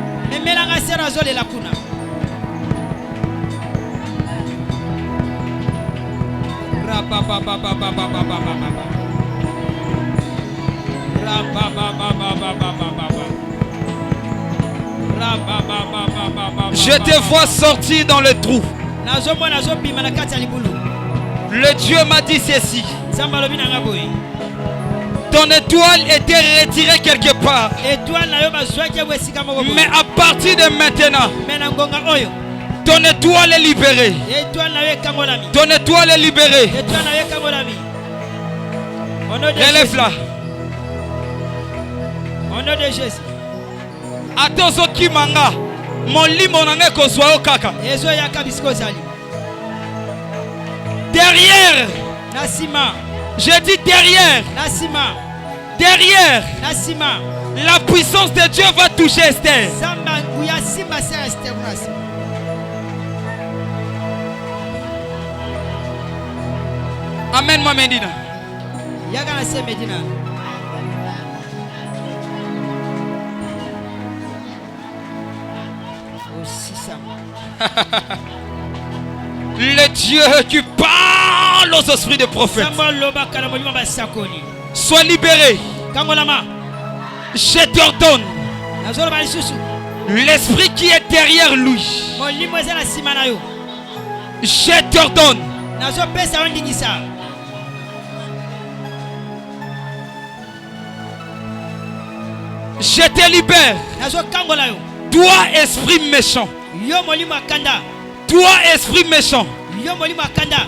Je te vois sortir dans le trou. Le Dieu m'a dit ceci. Ton étoile était retirée quelque part. Mais à partir de maintenant, ton étoile est libérée. Ton étoile est libérée. Relève-la. Au nom de Jésus. Attention qui manga. Mon lit mon angé ko soit au kaka. Derrière. Nasima. J'ai dit derrière. Nasima. Derrière. Nasima. La puissance de Dieu va toucher Esther. Amène-moi Medina. Yagana se Medina. Le Dieu qui parle aux esprits des prophètes. Sois libéré. Je t'ordonne. L'esprit qui est derrière lui. Je t'ordonne. Je te libère. Toi, esprit méchant. Toi, esprit méchant.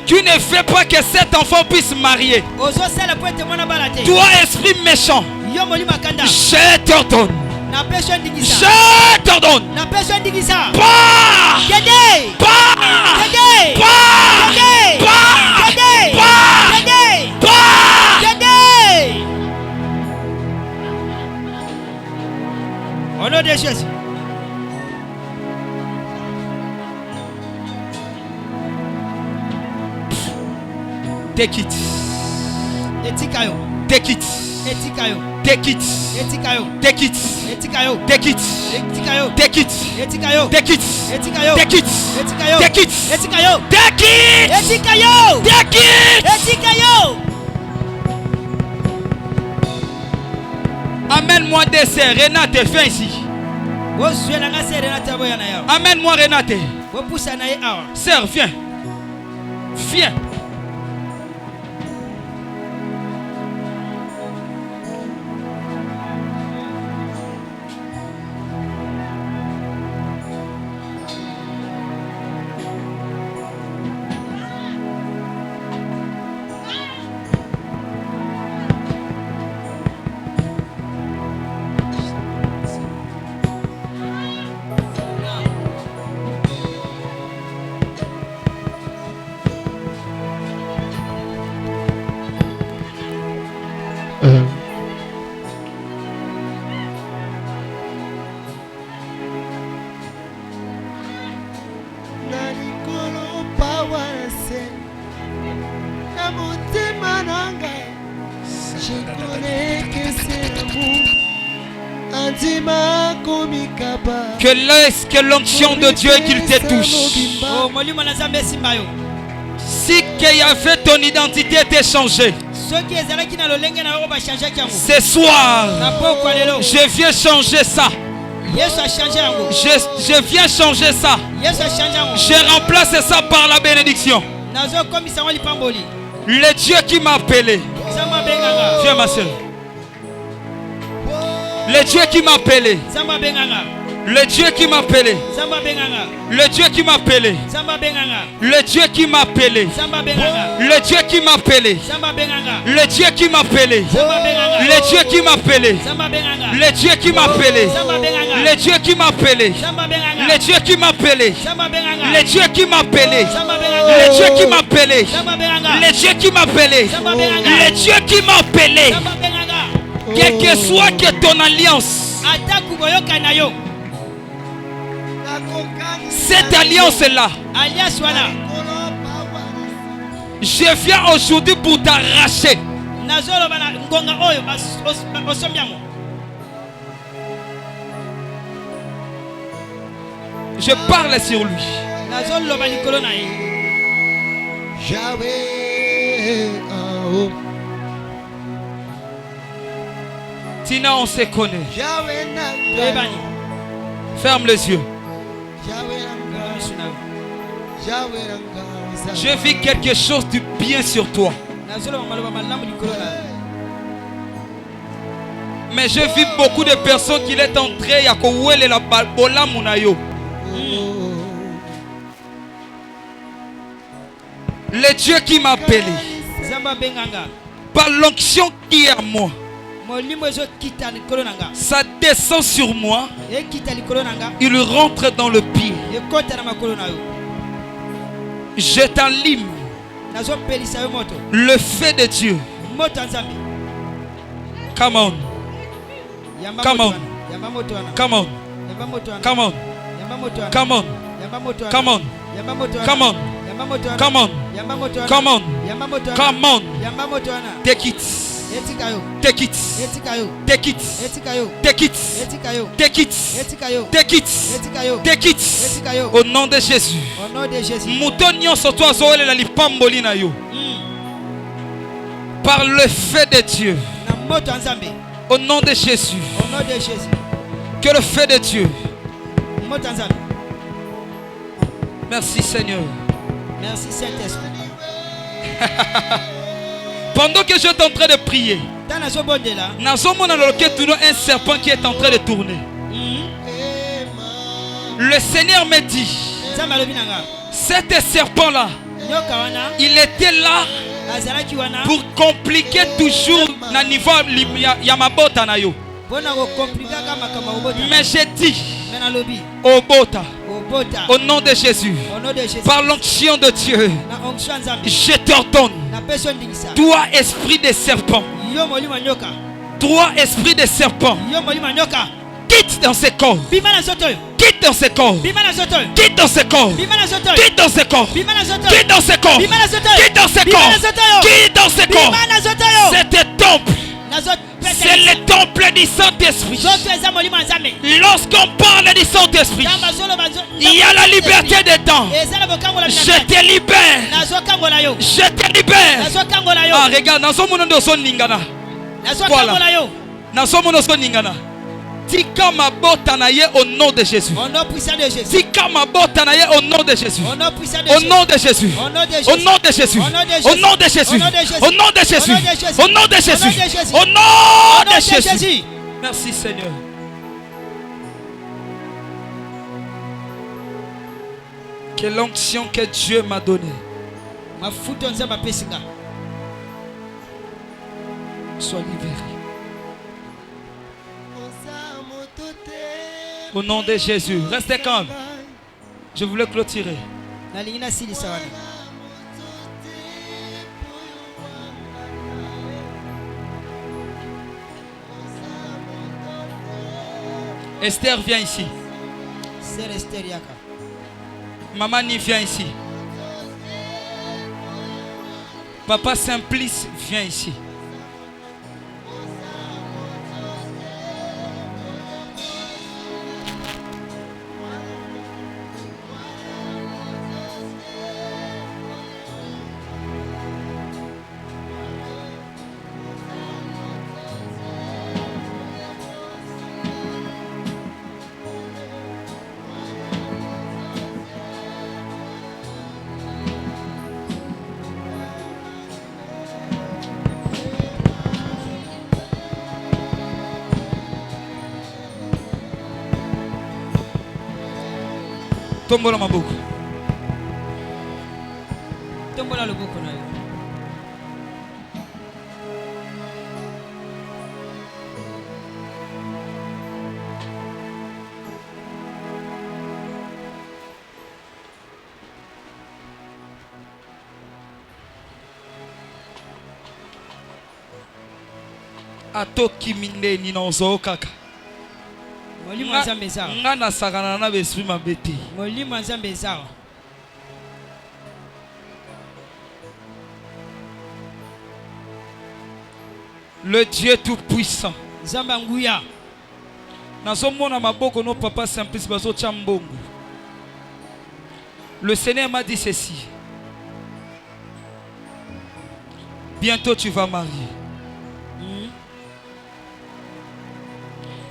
Tu ne fais pas que cet enfant puisse marier. Toi, esprit méchant. Je t'ordonne. Je t'ordonne. Pars. Au nom de Jésus. Take it. Etikayo. Take it. Etikayo. Take it. Etikayo. Take it. Etikayo. Take it. Etikayo. Take it. Etikayo. Take it. Etikayo. Take it. Etikayo. Take it. Etikayo. Take it. Etikayo. Take it. Etikayo. Amène-moi des sœurs. Renate, viens ici. Amène-moi Renate. Sœur, viens. Viens. Que l'onction de Dieu qu'il te touche. Si qu'il y avait ton identité était changée. Ce soir, je viens changer ça. Je viens changer ça. Je remplace ça par la bénédiction. Le Dieu qui m'a appelé. Viens ma soeur. Le Dieu qui m'a appelé. Le Dieu qui m'a appelé. Zamba benganga. Le Dieu qui m'a appelé. Zamba benganga. Le Dieu qui m'a appelé. Zamba benganga. Le Dieu qui m'a appelé. Zamba benganga. Le Dieu qui m'a appelé. Zamba benganga. Le Dieu qui m'a appelé. Zamba benganga. Le Dieu qui m'a appelé. Zamba benganga. Le Dieu qui m'a appelé. Zamba benganga. Le Dieu qui m'a appelé. Zamba benganga. Le Dieu qui m'a appelé. Zamba benganga. Le Dieu qui m'a appelé. Zamba benganga. Le Dieu qui m'a appelé. Zamba benganga. Le Dieu qui m'a appelé. Zamba benganga. Quelle que soit que ton alliance, Ataku boyoka na yo. cette alliance-là, Alias wana. je viens aujourd'hui pour t'arracher. Nazolo bana ngonga oyo osombiamo. Je parle sur lui. Nazolo bana likolo na ye. Yahweh en haut. Tina, on se connaît. Yahweh Nanga. Toyebani. Ferme les yeux. Yahweh Nanga. Yahweh Nanga. Je vis quelque chose de bien sur toi. Nazolo maloba malamu likolo na. Mais je vis beaucoup de personnes qui sont entrées à Kouele la balbola munayo. Le Dieu qui m'a appelé, Zamba benganga. par l'onction qui est à moi, Molimo ezo kita likolo nanga. ça descend sur moi, E kita likolo nanga. il rentre dans le pied. E kota na makolo na yo. Je t'enlime Nazo pelisa yo moto. le feu de Dieu. Moto nzambe. Come on, Yamba Come moto on. wana. Yamba moto wana. come on, Yamba moto wana. come on, Yamba moto wana. come on, Yamba moto wana. come on, Yamba moto wana. come on, Yamba moto wana. come on, Yamba moto wana. come on, Yamba moto wana. come on. Yamba moto wana. Take it, Etika yo. take it, Etika yo. take it, Etika yo. take it, Etika yo. take it, Etika yo. take it, Etika yo. take it. Etika yo. Au nom de Jésus. Au nom de Jésus. Moto nyonso to azowelela lipamboli na yo. Par le feu de Dieu. Na moto nzambe. Au nom de Jésus. Au nom de Jésus. Que le feu de Dieu. Moto nzambe. Merci Seigneur. Merci Saint-Esprit. Pendant que je suis en train de prier, Dans la zone de là. nazomona na loketu no un serpent qui est en train de tourner. Le Seigneur me dit, Nzambe alobi nanga. cet serpent-là, Nyoka wana. il était là Azalaki wana. pour compliquer toujours na niveau ya mabota na yo. Bona ko komplika kama kama obota. Mais j'ai dit, Mena lobi. Obota, Obota. au nom de Jésus, Au nom de Jésus. par l'onction de Dieu, Na onction nzambe. je t'ordonne, Na personne ndingisa. toi esprit de serpent, Yo molima nyoka. toi esprit de serpent, Yo molima nyoka. quitte dans ses corps, Bima na zoto. quitte dans ses corps, Bima na zoto. quitte dans ses corps, Bima na zoto. quitte dans ses corps, Bima na zoto. quitte dans ses corps, Bima na zoto. quitte dans ses Bima corps, na zoto yo. quitte dans ses corps. Bima na zoto yo. C'est un temple, Na zoto. c'est le temple du Saint-Esprit. Zoto eza molima nzambe. Lorsqu'on parle du Saint-Esprit, Kamba zolo bazo. il y a la liberté dedans. Eza na bokango la Je te libère, Na zo kango la yo. je te libère. Na zo kango la yo. Ah, regarde, dans ce monde, nous sommes ningana. Na zo Voilà. kango la yo. Dans ce monde, nous sommes ningana. Tika mabota na ye au nom de Jésus. Au nom puissant de Jésus. Tika mabota na ye au nom de Jésus. Au nom puissant de Au Jésus. nom de Jésus. Au nom de Au Jésus. nom de Jésus. Au nom de Au nom de Jésus. Jésus. Au nom de Jésus. Au nom de Jésus. Au nom de Jésus. Au nom de Jésus. Au nom de Jésus. Au Au nom nom de de Jésus. Jésus. Merci Seigneur. Que l'onction que Dieu m'a donnée Mafuta nzambe apesinga. soit libérée. Au nom de Jésus. Restez calme. Je voulais clôturer. Nalingi nasilisa wana. Esther, viens ici. Sœur Esther yaka. Maman Ni, viens ici. Papa Simplice, viens ici. Tombola maboko. Tombola loboko na yo. Atoki mineni na ozo kaka. Molimo nzambe zawa. Nga na sakana na besprit mabete. Molimo nzambe zawa. Le Dieu tout-puissant. Nzamba nguya. Nazomona maboko no papa simplice bazo chambongo. Le Seigneur m'a dit ceci. Bientôt tu vas marier.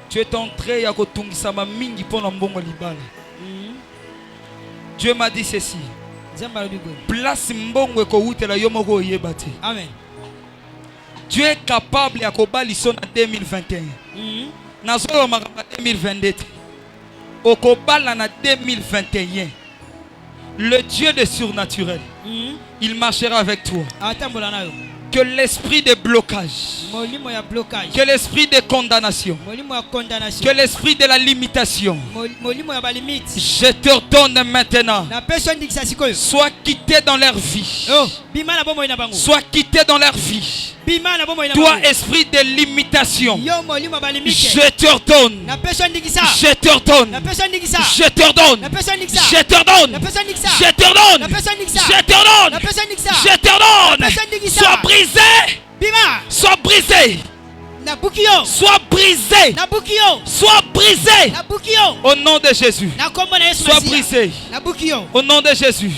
Tu es entré à kotungisa ma mingi pona mbongo libala. Dieu m'a dit ceci. Place mbongo ko wutela yo moko yebate. Amen. Dieu est capable à kobali son en 2021. Nazolo makamba 2022. Okobala na 2021. Le Dieu de surnaturel. Il marchera avec toi. Que l'esprit de blocage, que l'esprit de condamnation, que l'esprit de la limitation, je te ordonne maintenant, sois quitté dans leur vie. Sois quitté dans leur vie. Toi, esprit de limitation, je t'ordonne, je t'ordonne, je t'ordonne, je t'ordonne, je t'ordonne, je t'ordonne, je t'ordonne, sois brisé, sois brisé, sois brisé, sois brisé, au nom de Jésus, sois brisé, au nom de Jésus,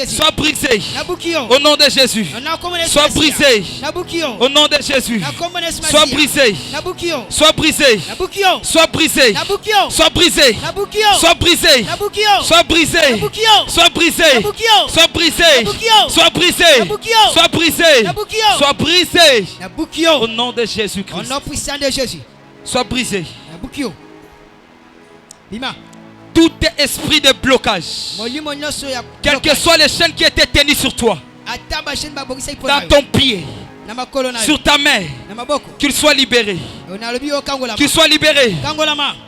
sois brisé, au nom de Jésus, sois brisé, au nom de Jésus, sois brisé, sois brisé, sois brisé, sois brisé, sois brisé, sois brisé, sois brisé, sois brisé, sois brisé, sois brisé, sois brisé, au nom de Jésus-Christ. Au nom puissant de Jésus. Sois brisé. Tout esprit de blocage, quelles que soient les chaînes qui étaient tenues sur toi, dans ton pied, sur ta main, qu'il soit libéré. Qu'il soit libéré.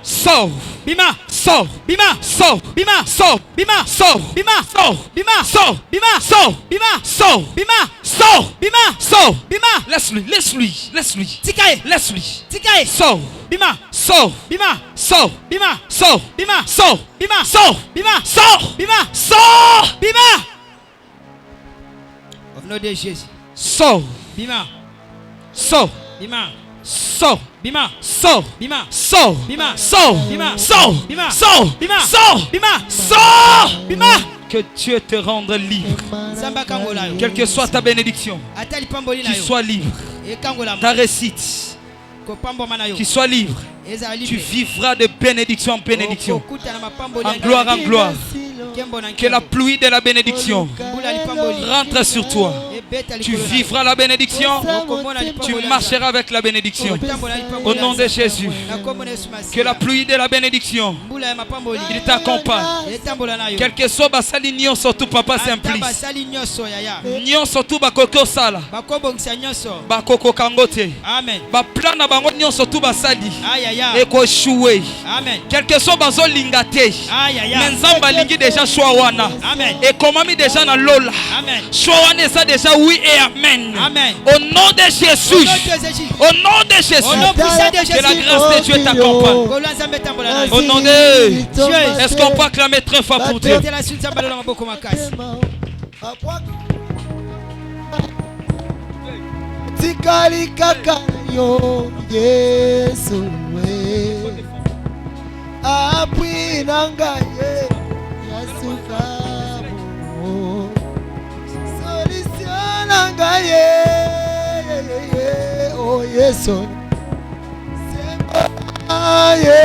Sors. Bima. Sors. Bima. Sors. Bima. Sors. Bima. Sors. Bima. Sors. Bima. Sors. Bima. Sors. Bima. Sors. Bima. Sors. Bima. Sors. Bima. Laisse-lui. Laisse-lui. Laisse-lui. Tikae. Laisse-lui. Tikae. Sors. Bima. Sors. Bima. Sors. Bima. Sors. Bima. Sors. Bima. Sors. Bima. Sors. Bima. Sors. Bima. Au nom de Jésus. Sors. Bima. Sors. Bima. Sors. Bima. Sors. Bima. Sors. Bima. Sors. Bima. Sors. Bima. Sors. Bima. Sors. Bima. Sors. Bima. Que Dieu te rende libre. Quelle que soit ta bénédiction, qu'il soit libre. Ta réussite, qu'il soit libre. Tu vivras de bénédiction en bénédiction, en gloire en gloire. Que la pluie de la bénédiction rentre sur toi. Tu vivras la bénédiction. Tu marcheras avec la bénédiction. Au nom de Jésus. Que la pluie de la bénédiction, il t'accompagne. Quel que soit basali nyon surtout papa simplice. Nyon surtout bakoko sala. Bakoko kangote. Amen. Ba plan na bango nyon surtout basali. Aïe. Eko choué. Amen. Quel que soit bazo lingate. Mais nzamba lingi déjà choix wana. Amen. Et comment mi déjà na lola. Amen. Choix wana ça déjà oui et amen. Amen. Au nom de Jésus. Au nom de Jésus. Au nom puissant de Jésus. Que la grâce de Dieu t'accompagne. Au nom de Dieu. Est-ce qu'on peut acclamer très fort pour Dieu? Tikali kaka yo Yesu we apwi nanga ye yasuka mo solution nanga ye oh Yesu sema ye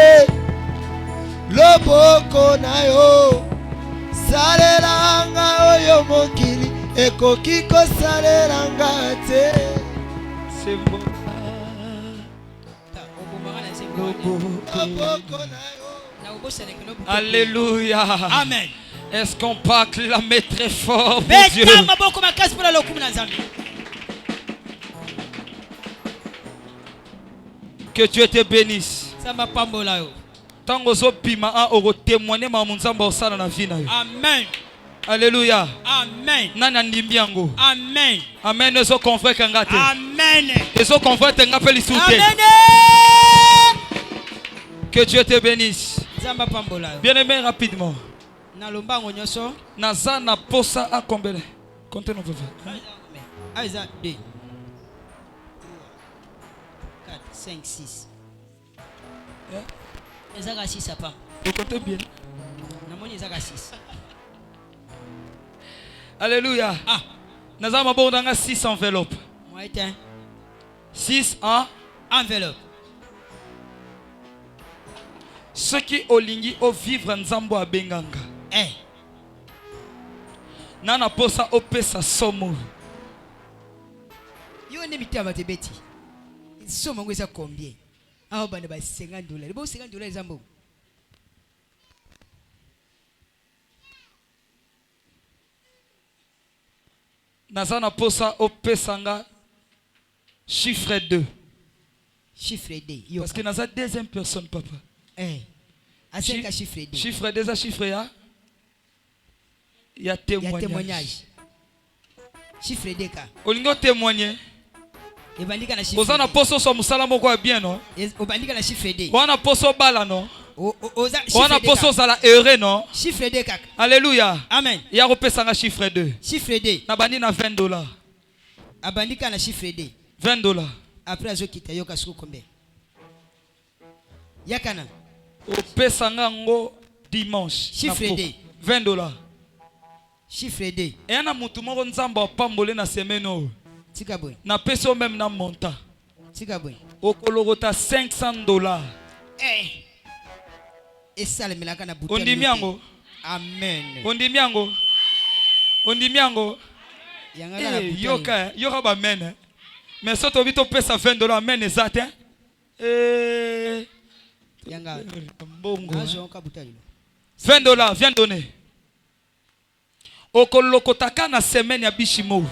loboko na yo salelanga oyo mokili ekoki kosalelanga te. Alléluia. Amen. Est-ce qu'on peut acclamer très fort pour Dieu? Beta maboko makasi pour lokumu na Nzambe. Que Dieu te bénisse. Samba pambola yo. Tango zo pima a oro témoigner ma munzamba osala na vie na yo. Amen. Alléluia. Amen. Nana ndimbi yango. Amen. Amen. Ezo convaincre ngate. Amen. Ezo convaincre ngapeli soute. Amen. Que Dieu te bénisse. Samba pambola yo. Bien-aimé, rapidement. Na lombango nyoso. Naza na posa a combien? Comptez nos vœux. Aïza 2 4 5 6. Ezaka 6 apa. Vous comptez bien. Namoni ezaka 6. Alléluia. Ah. Naza mabonda nga 6 enveloppes. Moi éteint. 6 en Enveloppe. ceux qui olingi o vivre nzambo a benganga. Eh. Nana posa o pesa somo. Yo ne mitama te beti. Somo ngweza combien? Ah bana ba $50. Bo $50 zambo. Naza na posa o pesanga chiffre 2. Chiffre 2. Yo. Parce que naza deuxième personne papa. Eh. Aseka chiffre 2. Chiffre 2 ça chiffre ya. Il y a témoignage. Chiffre 2 ka. Olingo témoigner. Ebandika na chiffre. Ozana poso so musala moko ya bien non? Obandika na chiffre 2. Wana poso bala non? Oza Wana chiffre 2. poso zala heureux non? Chiffre 2 kaka. Alléluia. Amen. Ya ko pesanga chiffre 2. Chiffre 2. Na bandi na $20. Abandika na chiffre 2. $20. Après azokita yoka suko combien? Yakana. O pesanga ngo dimanche. Chiffre 2. $20. Chiffre 2. Et na mutu moko nzamba opambole na semaine o. Tika boy. Na peso même na montant. Tika boy. Okologota $500. Eh. Esale milaka na bouton. Ondimi yango. Amen. Ondimi yango. Ondimi yango. Yangala na bouton. Yoka ba men. Mais soto bito pesa $20 men ezate. Yanga. Bongo. Ajonka bouton. $20 viens donner. Okolokotaka na semaine ya bishimo.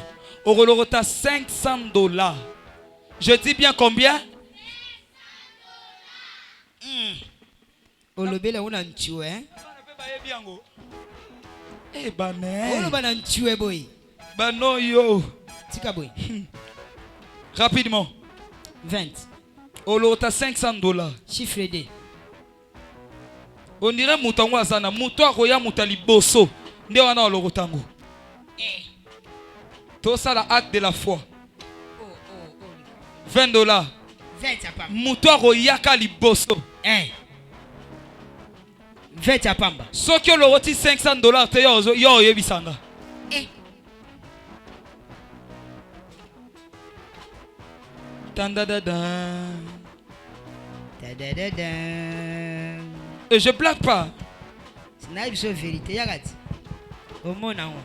Okolokota $500. Je dis bien combien? Olobele una nchue Eh bane. Oloba na nchue boy. Bano yo. Tika boy. Rapidement. 20. Olokota $500. Chiffre 2. On dirait mutango azana. Muto akoya mutali boso. Nde wana olokotango. Tout ça la acte de la foi. $20. 20 apamba. Muto akoyaka liboso. Eh. 20 apamba. Soki olokoti $500 te yo oyebisanga. Eh. Tandadada. Tadadada. Et je blague pas. C'est na biso vérité yakati. Omona ngo.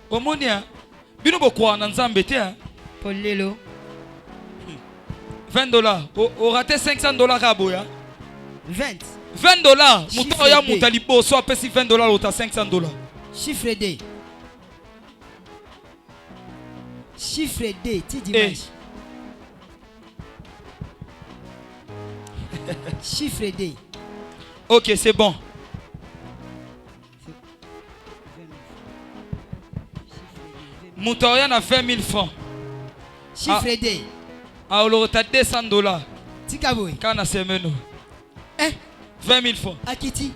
Omonia. Bino bokwa na nzambe te. Polelo. $20. O raté $500 ka boya. 20. $20. Muto Chiffre ya deux. mutali boso apesi $20 ota $500. Chiffre 2. Chiffre 2, ti dimanche. Chiffre 2. Ok, c'est bon. Moutoria na 20 000 francs. Chiffre 2. A olorota $200. Tika boy. Kana semeno. Eh, 20 000 francs. akiti.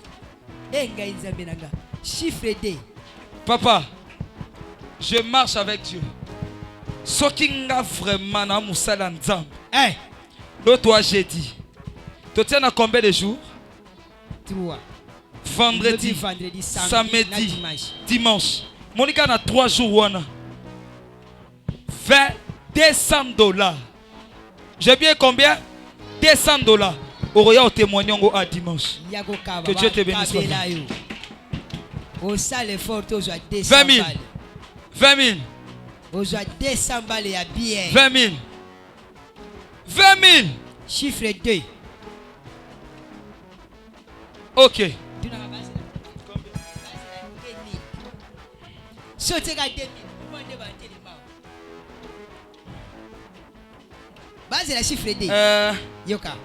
Enga nzambe nanga. Chiffre 2. Papa, je marche avec Dieu. Soki nga vraiment na musala nzambe. Eh, L'autre fois j'ai dit. Tu tiens à combien de jours? 3. Vendredi, Vendredi, samedi, na dimanche. dimanche. Monica na 3 jours wana. $200. J'ai bien combien? $200. Oroya au témoignant à dimanche. Yako kaba. Que Dieu te bénisse. Kabela yo. Au sale fort aux 200 20 000. balles. 20 000. Aux 200 balles ya bien. 20 000. 20 000. Chiffre 2. Ok. Sauter à 2000. Base la chiffre D. Yoka.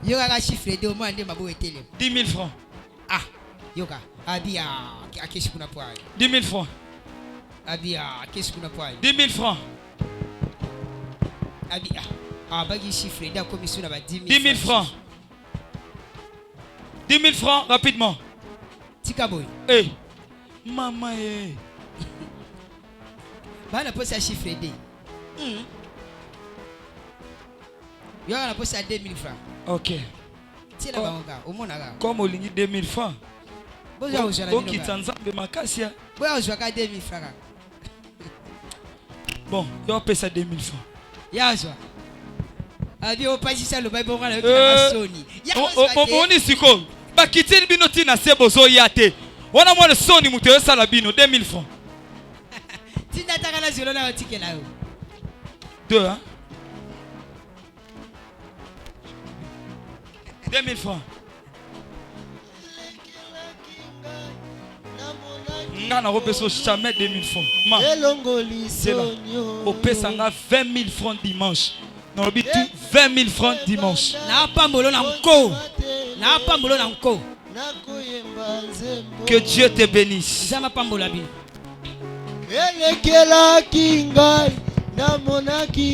Yoka la chiffre D au moins de ma boue télé. 10 000 francs. Ah, Yoka. Abia, qu'est-ce qu'on a pour 10 000 francs. Abia, qu'est-ce qu'on a pour 10 000 francs. Abia. Ah, bagi chiffre D à commission là 10 000. 10 000 francs. 10 000 francs rapidement. Tika boy. Eh. Maman eh. Bah, on a posé à chiffre D. Yo, on a posé à 2000 francs. Ok. C'est là-bas, mon gars. Au monde, là. Comme au ligne 2000 francs. Bonjour, je suis Ok, Tanzambé Makasia. Bonjour, je suis 2000 francs. Bon, yo paye ça 2000 francs. Yazwa. Abi o pas ça le bail bon là avec Sony. On est siko. Ba kitini bino tina sebo zo yate. Wana mwana Sony muto yo sala bino 2000 francs. Tina taka na zelo na ticket là. 2 hein. 2000 francs. Ngana repeso jamais 2000 francs. Ma. C'est là. Au pesanga 20 000 francs dimanche. Non, tout 20 000 francs dimanche. Na pambolo na nko. Na pambolo na nko. Que Dieu te bénisse. Zama pambola bi. Elekela kingai na monaki